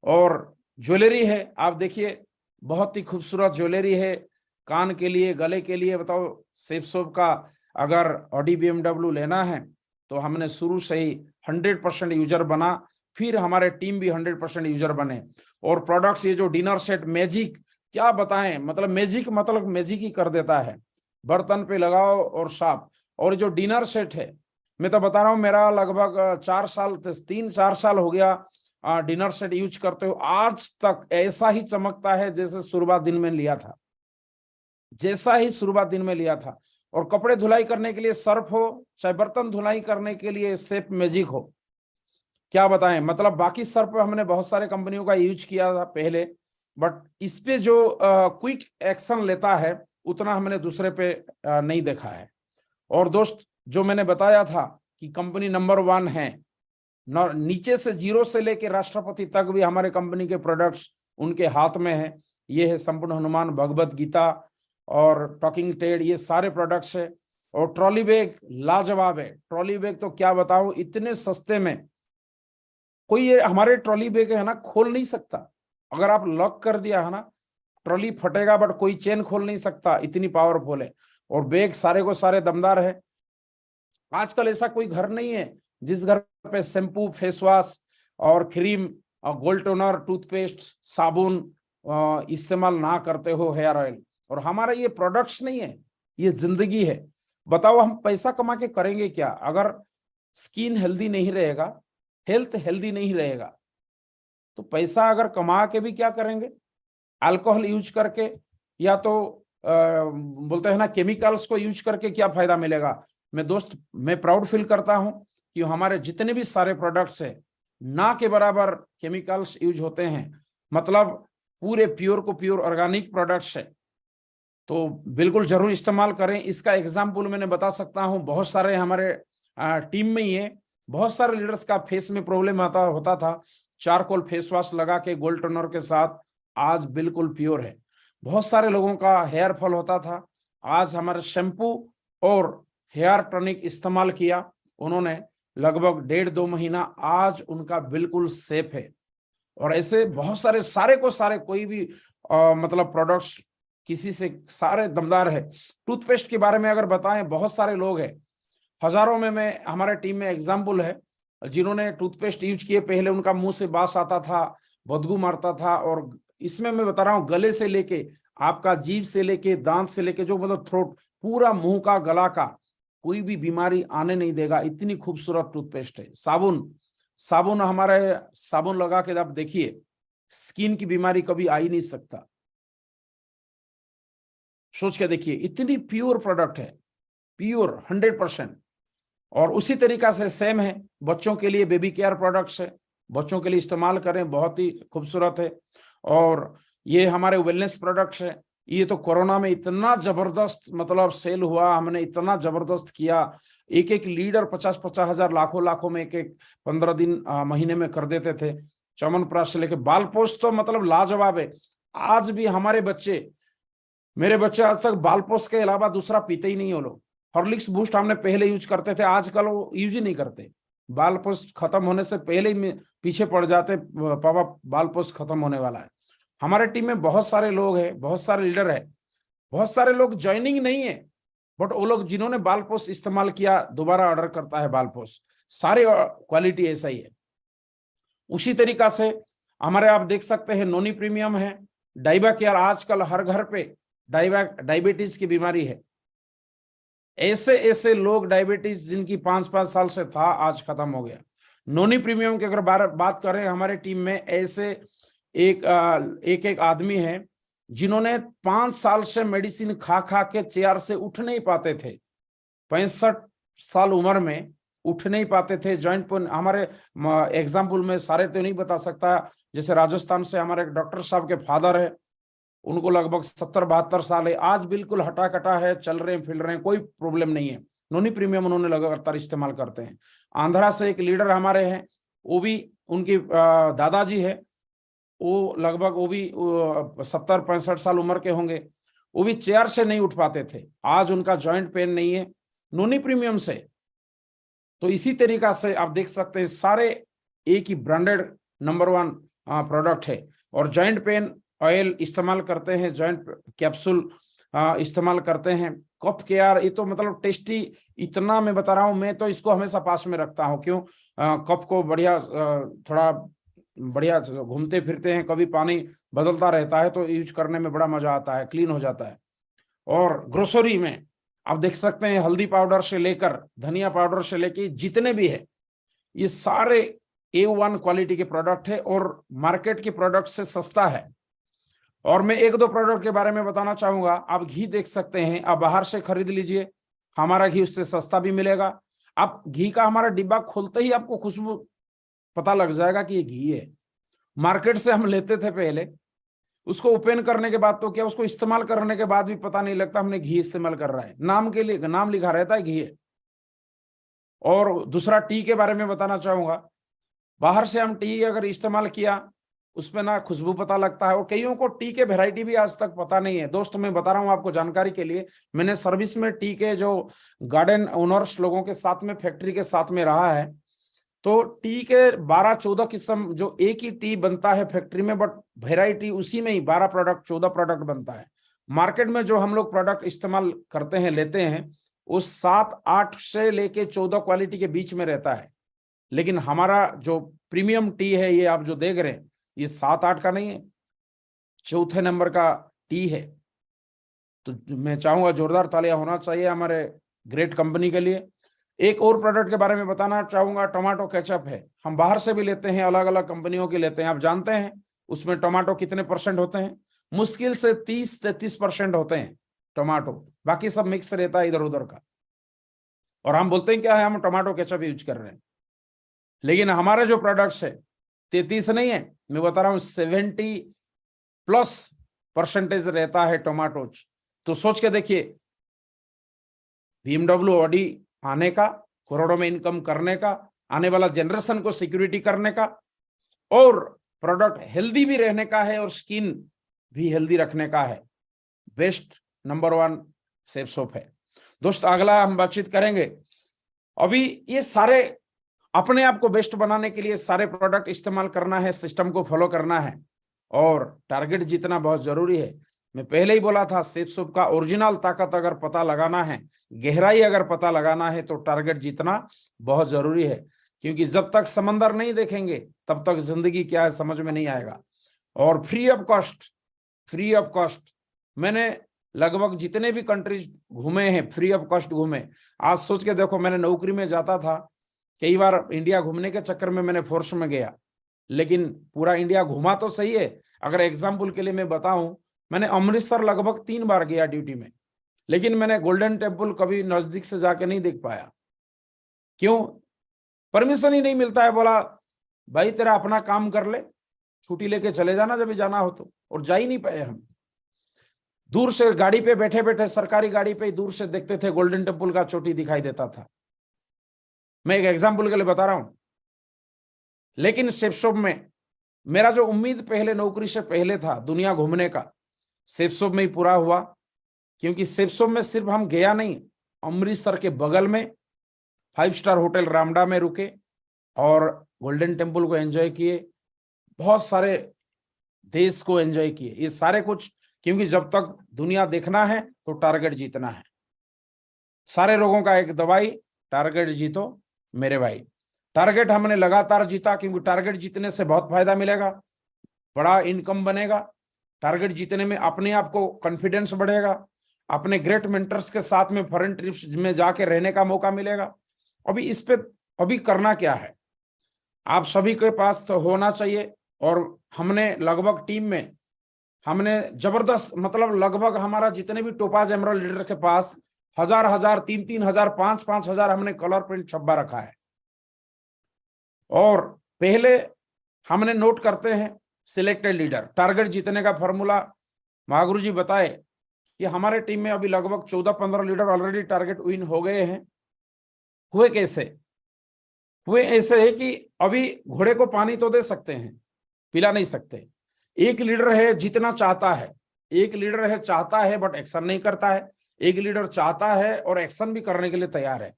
और ज्वेलरी है, आप देखिए बहुत ही खूबसूरत ज्वेलरी है, कान के लिए, गले के लिए। बताओ सेपसोप का अगर ऑडी BMW लेना है तो हमने शुरू से ही 100% यूजर बना, फिर हमारे टीम भी 100% यूजर बने। और प्रोडक्ट्स ये जो डिनर सेट मैजिक क्या बताएं, मतलब मैजिक ही कर देता है। बर्तन पे लगाओ और साफ। और जो डिनर सेट है, मैं तो बता रहा हूँ, मेरा लगभग 3-4 साल हो गया डिनर सेट यूज करते हो। आज तक ऐसा ही चमकता है जैसे शुरुआत दिन में लिया था, जैसा ही शुरुआत दिन में लिया था। और कपड़े धुलाई करने के लिए सर्फ हो, चाहे बर्तन धुलाई करने के लिए सेफ मैजिक हो, क्या बताएं। मतलब बाकी सर्फ हमने बहुत सारे कंपनियों का यूज किया था पहले, बट इस पे जो क्विक एक्शन लेता है उतना हमने दूसरे पे नहीं देखा है। और दोस्त, जो मैंने बताया था कि कंपनी नंबर 1 है, नीचे से 0 से लेके राष्ट्रपति तक भी हमारे कंपनी के प्रोडक्ट्स उनके हाथ में है। ये है संपूर्ण हनुमान, भगवत गीता और टॉकिंग टेड, ये सारे प्रोडक्ट्स है। और ट्रॉली बैग लाजवाब है। ट्रॉली बैग तो क्या बताऊं, इतने सस्ते में कोई ये हमारे ट्रॉली बैग है ना खोल नहीं सकता। अगर आप लॉक कर दिया है ना, ट्रॉली फटेगा बट कोई चेन खोल नहीं सकता, इतनी पावरफुल है। और बैग सारे को सारे दमदार है। आजकल ऐसा कोई घर नहीं है जिस घर पे शैम्पू, फेस वॉश और क्रीम और गोल्ड टोनर, टूथपेस्ट, साबुन इस्तेमाल ना करते हो, हेयर ऑयल। और हमारा ये प्रोडक्ट्स नहीं है, ये जिंदगी है। बताओ हम पैसा कमा के करेंगे क्या अगर स्किन हेल्दी नहीं रहेगा, हेल्थ हेल्दी नहीं रहेगा। तो पैसा अगर कमा के भी क्या करेंगे, अल्कोहल यूज करके, या तो बोलते हैं ना केमिकल्स को यूज करके क्या फायदा मिलेगा। मैं प्राउड फील करता हूं कि हमारे जितने भी सारे प्रोडक्ट्स है ना के बराबर केमिकल्स यूज होते हैं। मतलब पूरे प्योर को प्योर ऑर्गेनिक प्रोडक्ट्स है, तो बिल्कुल जरूर इस्तेमाल करें। इसका एग्जाम्पल मैंने बता सकता हूं, बहुत सारे हमारे टीम में ही है। बहुत सारे लीडर्स का फेस में प्रॉब्लम होता था, चारकोल फेस वॉश लगा के गोल्ड टोनर के साथ आज बिल्कुल प्योर है। बहुत सारे लोगों का हेयर फॉल होता था, आज हमारे शैम्पू और हेयर टॉनिक इस्तेमाल किया उन्होंने, लगभग 1.5-2 महीना, आज उनका बिल्कुल सेफ है। और ऐसे बहुत सारे को सारे कोई भी मतलब प्रोडक्ट्स किसी से सारे दमदार है। टूथपेस्ट के बारे में अगर बताएं, बहुत सारे लोग हैं, हजारों में मैं हमारे टीम में एग्जाम्पल है जिन्होंने टूथपेस्ट यूज किए, पहले उनका मुंह से बास आता था, बदबू मारता था। और इसमें मैं बता रहा हूँ, गले से लेके आपका जीभ से लेके दांत से लेके जो मतलब थ्रोट, पूरा मुंह का गला का कोई भी बीमारी आने नहीं देगा। इतनी खूबसूरत टूथपेस्ट है। साबुन हमारे साबुन लगा के आप देखिए, स्किन की बीमारी कभी आ ही नहीं सकता। सोच के देखिए, इतनी प्योर प्रोडक्ट है, प्योर 100%। और उसी तरीका से सेम है बच्चों के लिए, बेबी केयर प्रोडक्ट्स है, बच्चों के लिए इस्तेमाल करें, बहुत ही खूबसूरत है। और ये हमारे वेलनेस प्रोडक्ट्स है। ये तो कोरोना में इतना जबरदस्त मतलब सेल हुआ, हमने इतना जबरदस्त किया। एक लीडर 50-50 हजार, लाखों में एक 15 दिन महीने में कर देते थे। च्यवनप्राश से लेके बालपोष तो मतलब लाजवाब है। आज भी हमारे बच्चे, मेरे बच्चे आज तक बालपोष के अलावा दूसरा पीते ही नहीं हो लोग। हॉर्लिक्स बूस्ट हमने पहले यूज करते थे, आजकल वो यूज ही नहीं करते। बालपोष खत्म होने से पहले ही पीछे पड़ जाते, पापा बालपोष खत्म होने वाला है। हमारे टीम में बहुत सारे लोग हैं, बहुत सारे लीडर है, बहुत सारे लोग ज्वाइनिंग नहीं है, बट वो लोग जिन्होंने बालपोष इस्तेमाल किया दोबारा ऑर्डर करता है बालपोष। सारे क्वालिटी ऐसा ही है। उसी तरीका से हमारे आप देख सकते हैं नोनी प्रीमियम है, डाइबा केयर, आजकल हर घर पे डायबिटीज की बीमारी है। ऐसे लोग डायबिटीज जिनकी 5-5 साल से था, आज खत्म हो गया। नोनी प्रीमियम की अगर बात करें, हमारे टीम में ऐसे एक आदमी है जिन्होंने 5 साल से मेडिसिन खा के चेयर से उठ नहीं पाते थे। 65 साल उम्र में उठ नहीं पाते थे। जॉइंट पेन, हमारे एग्जाम्पल में सारे तो नहीं बता सकता, जैसे राजस्थान से हमारे डॉक्टर साहब के फादर है, उनको लगभग 70-72 साल है, आज बिल्कुल हटा कटा है, चल रहे हैं, फिर रहे हैं, कोई प्रॉब्लम नहीं है। नोनी प्रीमियम उन्होंने लगातार इस्तेमाल करते हैं। आंध्रा से एक लीडर हमारे हैं, वो भी उनकी दादाजी है, वो लगभग वो भी 70-65 साल उम्र के होंगे, वो भी चेयर से नहीं उठ पाते थे, आज उनका जॉइंट पेन नहीं है नोनी प्रीमियम से। तो इसी तरीका से आप देख सकते हैं, सारे एक ही ब्रांडेड नंबर 1 प्रोडक्ट है। और जॉइंट पेन ऑयल इस्तेमाल करते हैं, जॉइंट कैप्सूल इस्तेमाल करते हैं। कफ केयर, ये तो मतलब टेस्टी, इतना मैं बता रहा हूं, मैं तो इसको हमेशा पास में रखता हूं। क्यों? कफ को बढ़िया थोड़ा बढ़िया घूमते फिरते हैं, कभी पानी बदलता रहता है तो यूज करने में बड़ा मजा आता है, क्लीन हो जाता है। और ग्रोसरी में आप देख सकते हैं हल्दी पाउडर से लेकर धनिया पाउडर से लेकर जितने भी है ये सारे A1 क्वालिटी के प्रोडक्ट है और मार्केट के प्रोडक्ट से सस्ता है। और मैं एक दो प्रोडक्ट के बारे में बताना चाहूंगा। आप घी देख सकते हैं, आप बाहर से खरीद लीजिए, हमारा घी उससे सस्ता भी मिलेगा। आप घी का हमारा डिब्बा खोलते ही आपको खुशबू पता लग जाएगा कि ये घी है। मार्केट से हम लेते थे पहले, उसको ओपन करने के बाद तो क्या, उसको इस्तेमाल करने के बाद भी पता नहीं लगता हमने घी इस्तेमाल कर रहा है, नाम के लिए नाम लिखा रहता है घी है। और दूसरा टी के बारे में बताना चाहूंगा। बाहर से हम टी अगर इस्तेमाल किया उसमें ना खुशबू पता लगता है, और कईयों को टी के वैरायटी भी आज तक पता नहीं है। दोस्तों मैं बता रहा हूं आपको जानकारी के लिए, मैंने सर्विस में टी के जो गार्डन ओनर्स लोगों के साथ में, फैक्ट्री के साथ में रहा है, तो टी के 12-14 किस्म, जो एक ही टी बनता है फैक्ट्री में, बट वेराइटी उसी में ही 12 प्रोडक्ट 14 प्रोडक्ट बनता है। मार्केट में जो हम लोग प्रोडक्ट इस्तेमाल करते हैं, लेते हैं, वो 7-8 से लेके 14 क्वालिटी के बीच में रहता है। लेकिन हमारा जो प्रीमियम टी है, ये आप जो देख रहे हैं, ये 7-8 का नहीं है, चौथे नंबर का टी है। तो मैं चाहूंगा जोरदार तालियां होना चाहिए हमारे ग्रेट कंपनी के लिए। एक और प्रोडक्ट के बारे में बताना चाहूंगा, टमाटो केचप है। हम बाहर से भी लेते हैं, अलग अलग कंपनियों के लेते हैं। आप जानते हैं उसमें टमाटो कितने परसेंट होते हैं? मुश्किल से 30-33% होते हैं टमाटो, बाकी सब मिक्स रहता है इधर उधर का। और हम बोलते हैं क्या है, हम टमाटो केचप यूज कर रहे हैं, लेकिन हमारे जो प्रोडक्ट्स है 33 नहीं है, मैं बता रहा हूं 70+ % रहता है टोमेटोज। तो सोच के देखिए, BMW ऑडी आने का, करोड़ों में इनकम करने का, आने वाला जनरेशन को सिक्योरिटी करने का, और प्रोडक्ट हेल्दी भी रहने का है और स्किन भी हेल्दी रखने का है। बेस्ट नंबर 1 सेफ सोप है। दोस्त अगला हम बातचीत करेंगे। अभी ये सारे अपने आप को बेस्ट बनाने के लिए सारे प्रोडक्ट इस्तेमाल करना है, सिस्टम को फॉलो करना है, और टारगेट जीतना बहुत जरूरी है। मैं पहले ही बोला था, सेफ सोप का ओरिजिनल ताकत अगर पता लगाना है, गहराई अगर पता लगाना है, तो टारगेट जीतना बहुत जरूरी है। क्योंकि जब तक समंदर नहीं देखेंगे तब तक जिंदगी क्या है समझ में नहीं आएगा। और फ्री ऑफ कॉस्ट मैंने लगभग जितने भी कंट्रीज घूमे हैं, फ्री ऑफ कॉस्ट घूमे। आज सोच के देखो, मैंने नौकरी में जाता था, कई बार इंडिया घूमने के चक्कर में मैंने फोर्स में गया, लेकिन पूरा इंडिया घूमा तो सही है। अगर एग्जाम्पल के लिए मैं बताऊं, मैंने अमृतसर लगभग 3 बार गया ड्यूटी में, लेकिन मैंने गोल्डन टेम्पल कभी नजदीक से जाके नहीं देख पाया। क्यों? परमिशन ही नहीं मिलता है। बोला भाई तेरा अपना काम कर ले, छुट्टी लेके चले जाना जब भी जाना हो तो, और जा ही नहीं पाए हम। दूर से गाड़ी पे बैठे बैठे, सरकारी गाड़ी पे दूर से देखते थे गोल्डन टेम्पल का चोटी दिखाई देता था। मैं एक एग्जाम्पल के लिए बता रहा हूं। लेकिन सेफ शॉप में मेरा जो उम्मीद पहले नौकरी से पहले था दुनिया घूमने का, सेफ शॉप में ही पूरा हुआ। क्योंकि सेफ शॉप में सिर्फ हम गया नहीं, अमृतसर के बगल में 5 स्टार होटल रामडा में रुके और गोल्डन टेम्पल को एंजॉय किए, बहुत सारे देश को एंजॉय किए, ये सारे कुछ। क्योंकि जब तक दुनिया देखना है तो टारगेट जीतना है। सारे लोगों का एक दवाई, टारगेट जीतो मेरे भाई। टारगेट हमने लगातार जीता, क्योंकि टारगेट जीतने से बहुत फायदा मिलेगा, बड़ा इनकम बनेगा। टारगेट जीतने में अपने आप को कॉन्फिडेंस बढ़ेगा, अपने ग्रेट मेंटर्स के साथ में फॉरेन ट्रिप्स में जाके रहने का मौका मिलेगा। अभी इस पे अभी करना क्या है, आप सभी के पास तो होना चाहिए। और हमने लगभग टीम में हमने जबरदस्त, मतलब लगभग हमारा जितने भी टोपाज एमराल्ड लीडर के पास 1000-1000, 3-3000, 5-5000 हमने कलर प्रिंट छब्बा रखा है। और पहले हमने नोट करते हैं सिलेक्टेड लीडर। टारगेट जीतने का फॉर्मूला महागुरु जी बताए कि हमारे टीम में अभी लगभग 14-15 लीडर ऑलरेडी टारगेट विन हो गए हैं। हुए कैसे? हुए ऐसे है कि अभी घोड़े को पानी तो दे सकते हैं, पिला नहीं सकते। एक लीडर है जीतना चाहता है, एक लीडर है चाहता है बट एक्शन नहीं करता है, एक लीडर चाहता है और एक्शन भी करने के लिए तैयार है।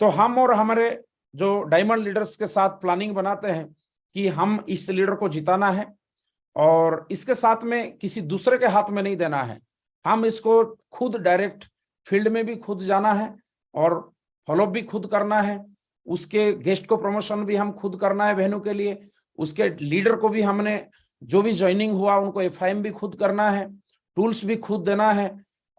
तो हम और हमारे जो डायमंड लीडर्स के साथ प्लानिंग बनाते हैं कि हम इस लीडर को जिताना है, और इसके साथ में किसी दूसरे के हाथ में नहीं देना है। हम इसको खुद डायरेक्ट फील्ड में भी खुद जाना है और फॉलो भी खुद करना है। उसके गेस्ट को प्रमोशन भी हम खुद करना है बहनों के लिए, उसके लीडर को भी हमने जो भी ज्वाइनिंग हुआ उनको एफआईएम भी खुद करना है, टूल्स भी खुद देना है,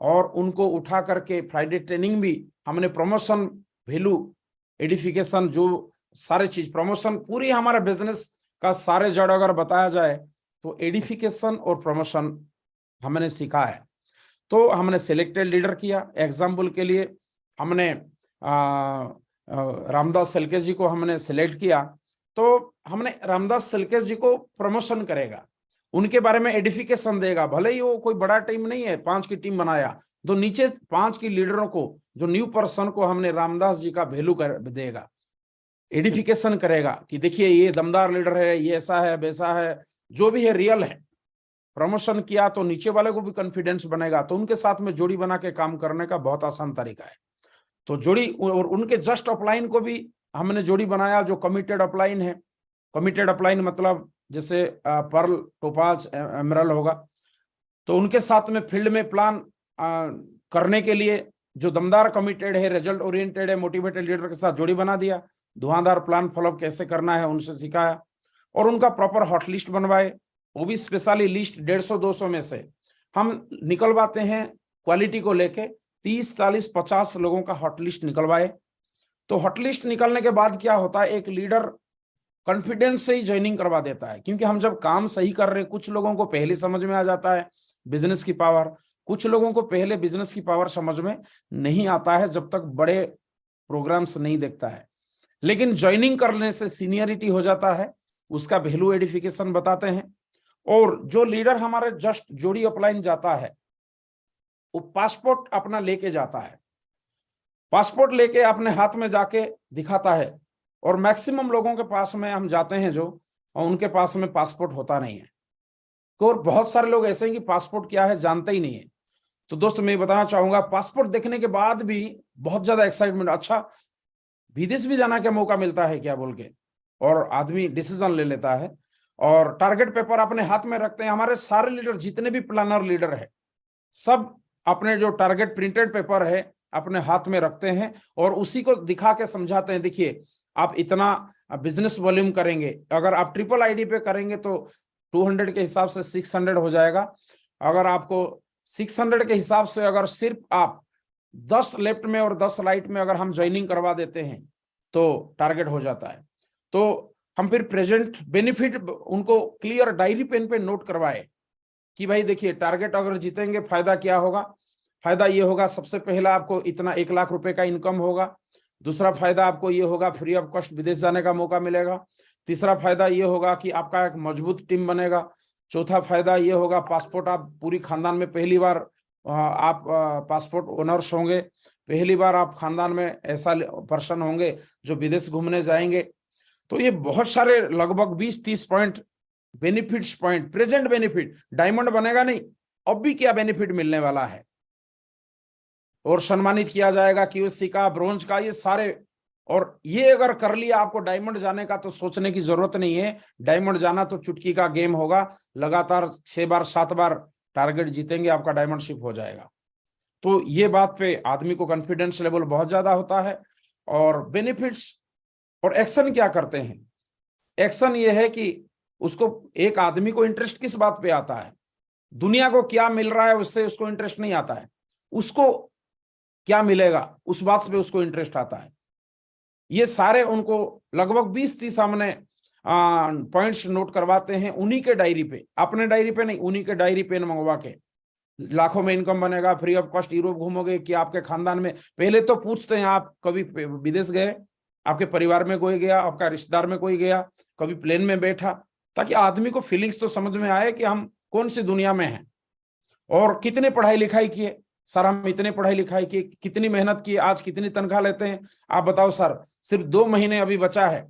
और उनको उठा करके फ्राइडे ट्रेनिंग भी हमने प्रमोशन, वैल्यू एडिफिकेशन, जो सारे चीज प्रमोशन, पूरी हमारा बिजनेस का सारे जड़ अगर बताया जाए तो एडिफिकेशन और प्रमोशन हमने सीखा है। तो हमने सिलेक्टेड लीडर किया। एग्जाम्पल के लिए हमने रामदास सलकेश जी को हमने सिलेक्ट किया, तो हमने रामदास सलकेश जी को प्रमोशन करेगा, उनके बारे में एडिफिकेशन देगा। भले ही वो कोई बड़ा टीम नहीं है, 5 की टीम बनाया, तो नीचे 5 की लीडरों को, जो न्यू पर्सन को हमने रामदास जी का वैल्यू कर देगा, एडिफिकेशन करेगा कि देखिए ये दमदार लीडर है, ये ऐसा है वैसा है, जो भी है रियल है। प्रमोशन किया तो नीचे वाले को भी कॉन्फिडेंस बनेगा, तो उनके साथ में जोड़ी बना के काम करने का बहुत आसान तरीका है। तो जोड़ी, और उनके जस्ट अपलाइन को भी हमने जोड़ी बनाया जो कमिटेड अपलाइन है। कमिटेड अपलाइन मतलब जैसे पर्ल, टोपाज, एमरल्ड होगा, तो उनके साथ में फील्ड में प्लान करने के लिए जो दमदार कमिटेड है, रिजल्ट ओरिएंटेड है, मोटिवेटेड लीडर के साथ जोड़ी बना दिया। धुआंधार प्लान फॉलोअप कैसे करना है उनसे सिखाया, और उनका प्रॉपर हॉट लिस्ट बनवाए, वो भी स्पेशली लिस्ट 150-200 में से हम निकलवाते हैं क्वालिटी को लेके। 30, 40, 50 लोगों का हॉट लिस्ट निकलवाए। तो हॉट लिस्ट निकलने के बाद क्या होता है, एक लीडर कॉन्फिडेंस से ही ज्वाइनिंग करवा देता है, क्योंकि हम जब काम सही कर रहे हैं, कुछ लोगों को पहले समझ में आ जाता है बिजनेस की पावर, कुछ लोगों को पहले बिजनेस की पावर समझ में नहीं आता है जब तक बड़े प्रोग्राम्स नहीं देखता है। लेकिन ज्वाइनिंग करने से सीनियरिटी हो जाता है, उसका वैल्यू एडिफिकेशन बताते हैं। और जो लीडर हमारे जस्ट जोड़ी अपलाइन जाता है, वो पासपोर्ट अपना लेके जाता है, पासपोर्ट लेके अपने हाथ में जाके दिखाता है। और मैक्सिमम लोगों के पास में हम जाते हैं जो, और उनके पास में पासपोर्ट होता नहीं है। और बहुत सारे लोग ऐसे हैं कि पासपोर्ट क्या है जानते ही नहीं है। तो दोस्तों मैं बताना चाहूंगा, पासपोर्ट देखने के बाद भी बहुत ज्यादा एक्साइटमेंट, अच्छा विदेश भी जाना का मौका मिलता है क्या बोल के, और आदमी डिसीजन ले लेता है। और टारगेट पेपर अपने हाथ में रखते हैं। हमारे सारे लीडर, जितने भी प्लानर लीडर है, सब अपने जो टारगेट प्रिंटेड पेपर है अपने हाथ में रखते हैं, और उसी को दिखा के समझाते हैं, देखिए आप इतना बिजनेस वॉल्यूम करेंगे, अगर आप ट्रिपल आईडी पे करेंगे तो 200 के हिसाब से 600 हो जाएगा। अगर आपको 600 के हिसाब से अगर सिर्फ आप 10 लेफ्ट में और 10 राइट में अगर हम ज्वाइनिंग करवा देते हैं तो टारगेट हो जाता है। तो हम फिर प्रेजेंट बेनिफिट उनको क्लियर डायरी पेन पे नोट करवाए कि भाई देखिए टारगेट अगर जीतेंगे फायदा क्या होगा। फायदा ये होगा, सबसे पहला आपको इतना 1 लाख रुपए का इनकम होगा। दूसरा फायदा आपको ये होगा, फ्री ऑफ कॉस्ट विदेश जाने का मौका मिलेगा। तीसरा फायदा ये होगा कि आपका एक मजबूत टीम बनेगा। चौथा फायदा ये होगा, पासपोर्ट आप पूरी खानदान में पहली बार आप पासपोर्ट ओनर्स होंगे। पहली बार आप खानदान में ऐसा पर्सन होंगे जो विदेश घूमने जाएंगे। तो ये बहुत सारे लगभग 20-30 point benefits, point present benefit, diamond बनेगा नहीं, अब भी क्या बेनिफिट मिलने वाला है, और सम्मानित किया जाएगा क्यूएससी का, ब्रोंज का, ये सारे। और ये अगर कर लिया आपको डायमंड जाने का, तो सोचने की जरूरत नहीं है। डायमंड जाना तो चुटकी का गेम होगा, लगातार 6 बार 7 बार टारगेट जीतेंगे, आपका डायमंड शिप हो जाएगा। तो ये बात पे आदमी को कॉन्फिडेंस लेवल बहुत ज्यादा होता है। और बेनिफिट्स और एक्शन क्या करते हैं, एक्शन ये है कि उसको, एक आदमी को इंटरेस्ट किस बात पे आता है, दुनिया को क्या मिल रहा है उससे उसको इंटरेस्ट नहीं आता है, उसको क्या मिलेगा उस बात पे उसको इंटरेस्ट आता है। ये सारे उनको लगभग 20-30 हमने पॉइंट्स नोट करवाते हैं उन्हीं के डायरी पे, अपने डायरी पे नहीं, उन्हीं के डायरी पेन मंगवा के। लाखों में इनकम बनेगा, फ्री ऑफ कॉस्ट यूरोप घूमोगे, कि आपके खानदान में पहले तो पूछते हैं आप कभी विदेश गए, आपके परिवार में कोई गया, आपका रिश्तेदार में कोई गया, कभी प्लेन में बैठा, ताकि आदमी को फीलिंग्स तो समझ में आए कि हम कौन सी दुनिया में हैं। और कितने पढ़ाई लिखाई किए सर, हम इतने पढ़ाई लिखाई की, कितनी मेहनत की, आज कितनी तनख्वाह लेते हैं आप बताओ सर। सिर्फ 2 महीने अभी बचा है,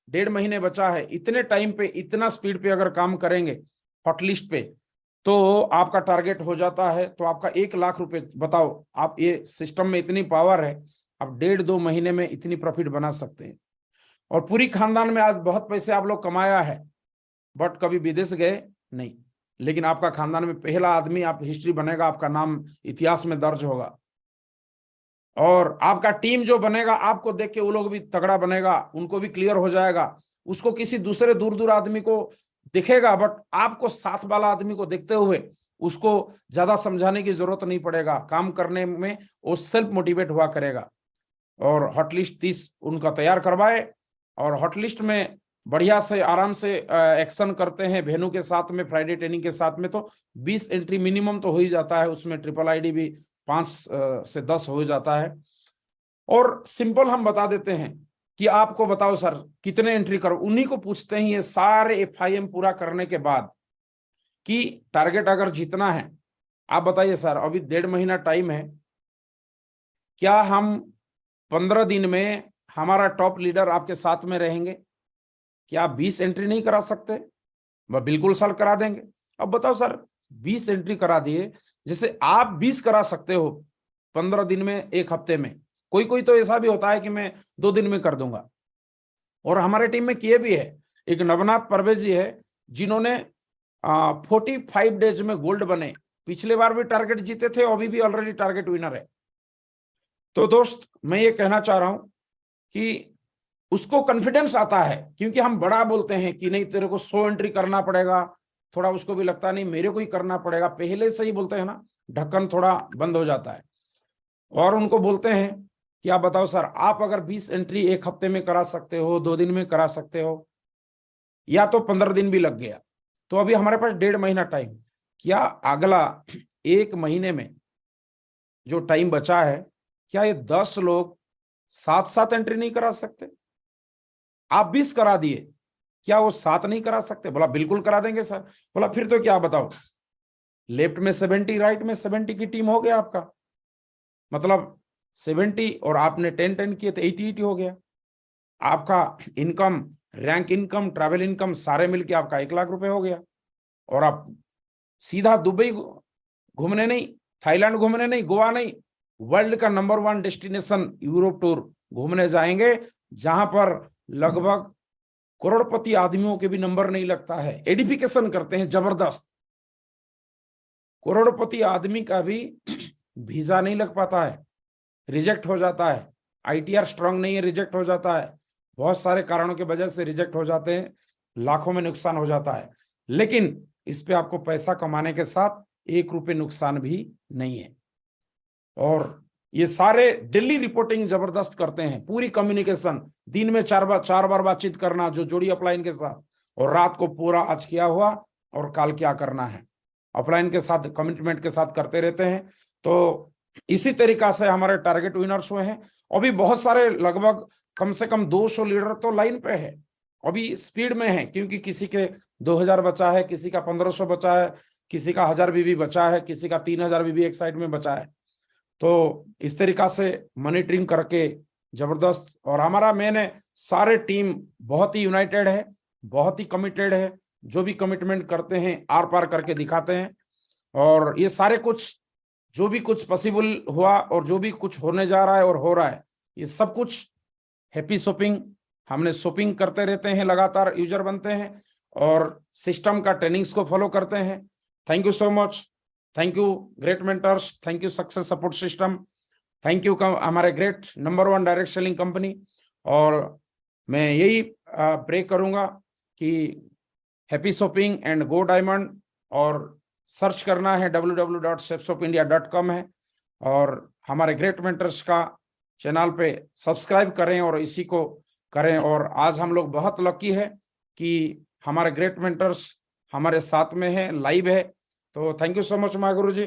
1.5 महीने बचा है, इतने टाइम पे इतना स्पीड पे अगर काम करेंगे हॉटलिस्ट पे तो आपका टारगेट हो जाता है। तो आपका 1 लाख रुपए, बताओ आप, ये सिस्टम में इतनी पावर है, आप 1.5-2 महीने में इतनी प्रॉफिट बना सकते हैं। और पूरी खानदान में आज बहुत पैसे आप लोग कमाया है, बट कभी विदेश गए नहीं, लेकिन आपका खानदान में पहला आदमी, आप हिस्ट्री बनेगा, आपका नाम इतिहास में दर्ज होगा। और आपका टीम जो बनेगा, आपको देख के वो लोग भी तगड़ा बनेगा, उनको भी क्लियर हो जाएगा उसको किसी दूसरे दूर दूर आदमी को दिखेगा, बट आपको साथ वाला आदमी को देखते हुए उसको ज्यादा समझाने की जरूरत नहीं पड़ेगा, काम करने में वो सेल्फ मोटिवेट हुआ करेगा। और हॉटलिस्ट 30 उनका तैयार करवाए और हॉटलिस्ट में बढ़िया से आराम से एक्शन करते हैं वेन्यू के साथ में, फ्राइडे ट्रेनिंग के साथ में, तो 20 एंट्री मिनिमम तो हो ही जाता है, उसमें ट्रिपल आईडी भी 5 से 10 हो जाता है। और सिंपल हम बता देते हैं कि आपको बताओ सर कितने एंट्री करो, उन्हीं को पूछते हैं ये सारे FIM पूरा करने के बाद कि टारगेट अगर जीतना है, आप बताइए सर अभी 1.5 महीना टाइम है, क्या हम 15 दिन में हमारा टॉप लीडर आपके साथ में रहेंगे? क्या आप 20 एंट्री नहीं करा सकते? वह बिल्कुल सर करा देंगे। अब बताओ सर 20 एंट्री करा दिए, जैसे आप 20 करा सकते हो 15 दिन में, 1 हफ्ते में, कोई कोई तो ऐसा भी होता है कि मैं 2 दिन में कर दूंगा। और हमारे टीम में किए भी है, एक नवनाथ परवेज जी है जिन्होंने 45 डेज में गोल्ड बने, पिछले बार भी टारगेट जीते थे, अभी भी ऑलरेडी टारगेट विनर है। तो दोस्त मैं ये कहना चाह रहा हूं कि उसको कॉन्फिडेंस आता है, क्योंकि हम बड़ा बोलते हैं कि नहीं तेरे को 100 एंट्री करना पड़ेगा, थोड़ा उसको भी लगता नहीं मेरे को ही करना पड़ेगा, पहले से ही बोलते हैं ना, ढक्कन थोड़ा बंद हो जाता है। और उनको बोलते हैं कि आप बताओ सर आप अगर 20 एंट्री 1 हफ्ते में करा सकते हो, 2 दिन में करा सकते हो, या तो 15 दिन भी लग गया, तो अभी हमारे पास 1.5 महीना टाइम, क्या अगला 1 महीने में जो टाइम बचा है, क्या ये 10 लोग साथ साथ एंट्री नहीं करा सकते? आप 20 करा दिए, क्या वो 7 नहीं करा सकते? बोला बिल्कुल करा देंगे सर। बोला फिर तो क्या बताओ, लेफ्ट में 70 राइट में 70 की टीम हो गया आपका, मतलब 70 और आपने 10 किए तो 80 हो गया। आपका income, rank income, travel income सारे मिलके आपका 1 लाख रुपए हो गया। और आप सीधा दुबई घूमने नहीं, थाईलैंड घूमने नहीं, गोवा नहीं, वर्ल्ड का नंबर 1 डेस्टिनेशन यूरोप टूर घूमने जाएंगे, जहां पर लगभग करोड़पति आदमियों के भी नंबर नहीं लगता है, एडिफिकेशन करते हैं जबरदस्त। करोड़पति आदमी का भी वीजा नहीं लग पाता है, रिजेक्ट हो जाता है, ITR स्ट्रांग नहीं है, रिजेक्ट हो जाता है, बहुत सारे कारणों की वजह से रिजेक्ट हो जाते हैं, लाखों में नुकसान हो जाता है। लेकिन इस पे आपको पैसा कमाने के साथ 1 रुपए नुकसान भी नहीं है। और ये सारे डेली रिपोर्टिंग जबरदस्त करते हैं, पूरी कम्युनिकेशन, दिन में 4 बार बातचीत करना जो जोड़ी अपलाइन के साथ, और रात को पूरा आज क्या हुआ और कल क्या करना है, अपलाइन के साथ कमिटमेंट के साथ करते रहते हैं। तो इसी तरीका से हमारे टारगेट विनर्स हुए हैं। अभी बहुत सारे, लगभग कम से कम 200 लीडर तो लाइन पे है, अभी स्पीड में है, क्योंकि किसी के 2000 बचा है, किसी का 1500 बचा है, किसी का 1000 बीबी बचा है, किसी का 3000 बीबी एक साइड में बचा है। तो इस तरीका से मॉनिटरिंग करके जबरदस्त, और हमारा मैंने सारे टीम बहुत ही यूनाइटेड है, बहुत ही कमिटेड है, जो भी कमिटमेंट करते हैं आर पार करके दिखाते हैं। और ये सारे कुछ जो भी कुछ पॉसिबल हुआ और जो भी कुछ होने जा रहा है और हो रहा है, ये सब कुछ हैप्पी शॉपिंग, हमने शॉपिंग करते रहते हैं, लगातार यूजर बनते हैं और सिस्टम का ट्रेनिंग्स को फॉलो करते हैं। Thank you so much, thank you great mentors, thank you success support system, thank you हमारे great number 1 direct selling company. और मैं यही प्रे करूंगा कि happy shopping and go diamond, और सर्च करना है www.chefshopindia.com है, और हमारे ग्रेट मेंटर्स का चैनल पे सब्सक्राइब करें और इसी को करें। और आज हम लोग बहुत लकी है कि हमारे ग्रेट मेंटर्स हमारे साथ में है, लाइव है। तो thank you so much my Guru ji.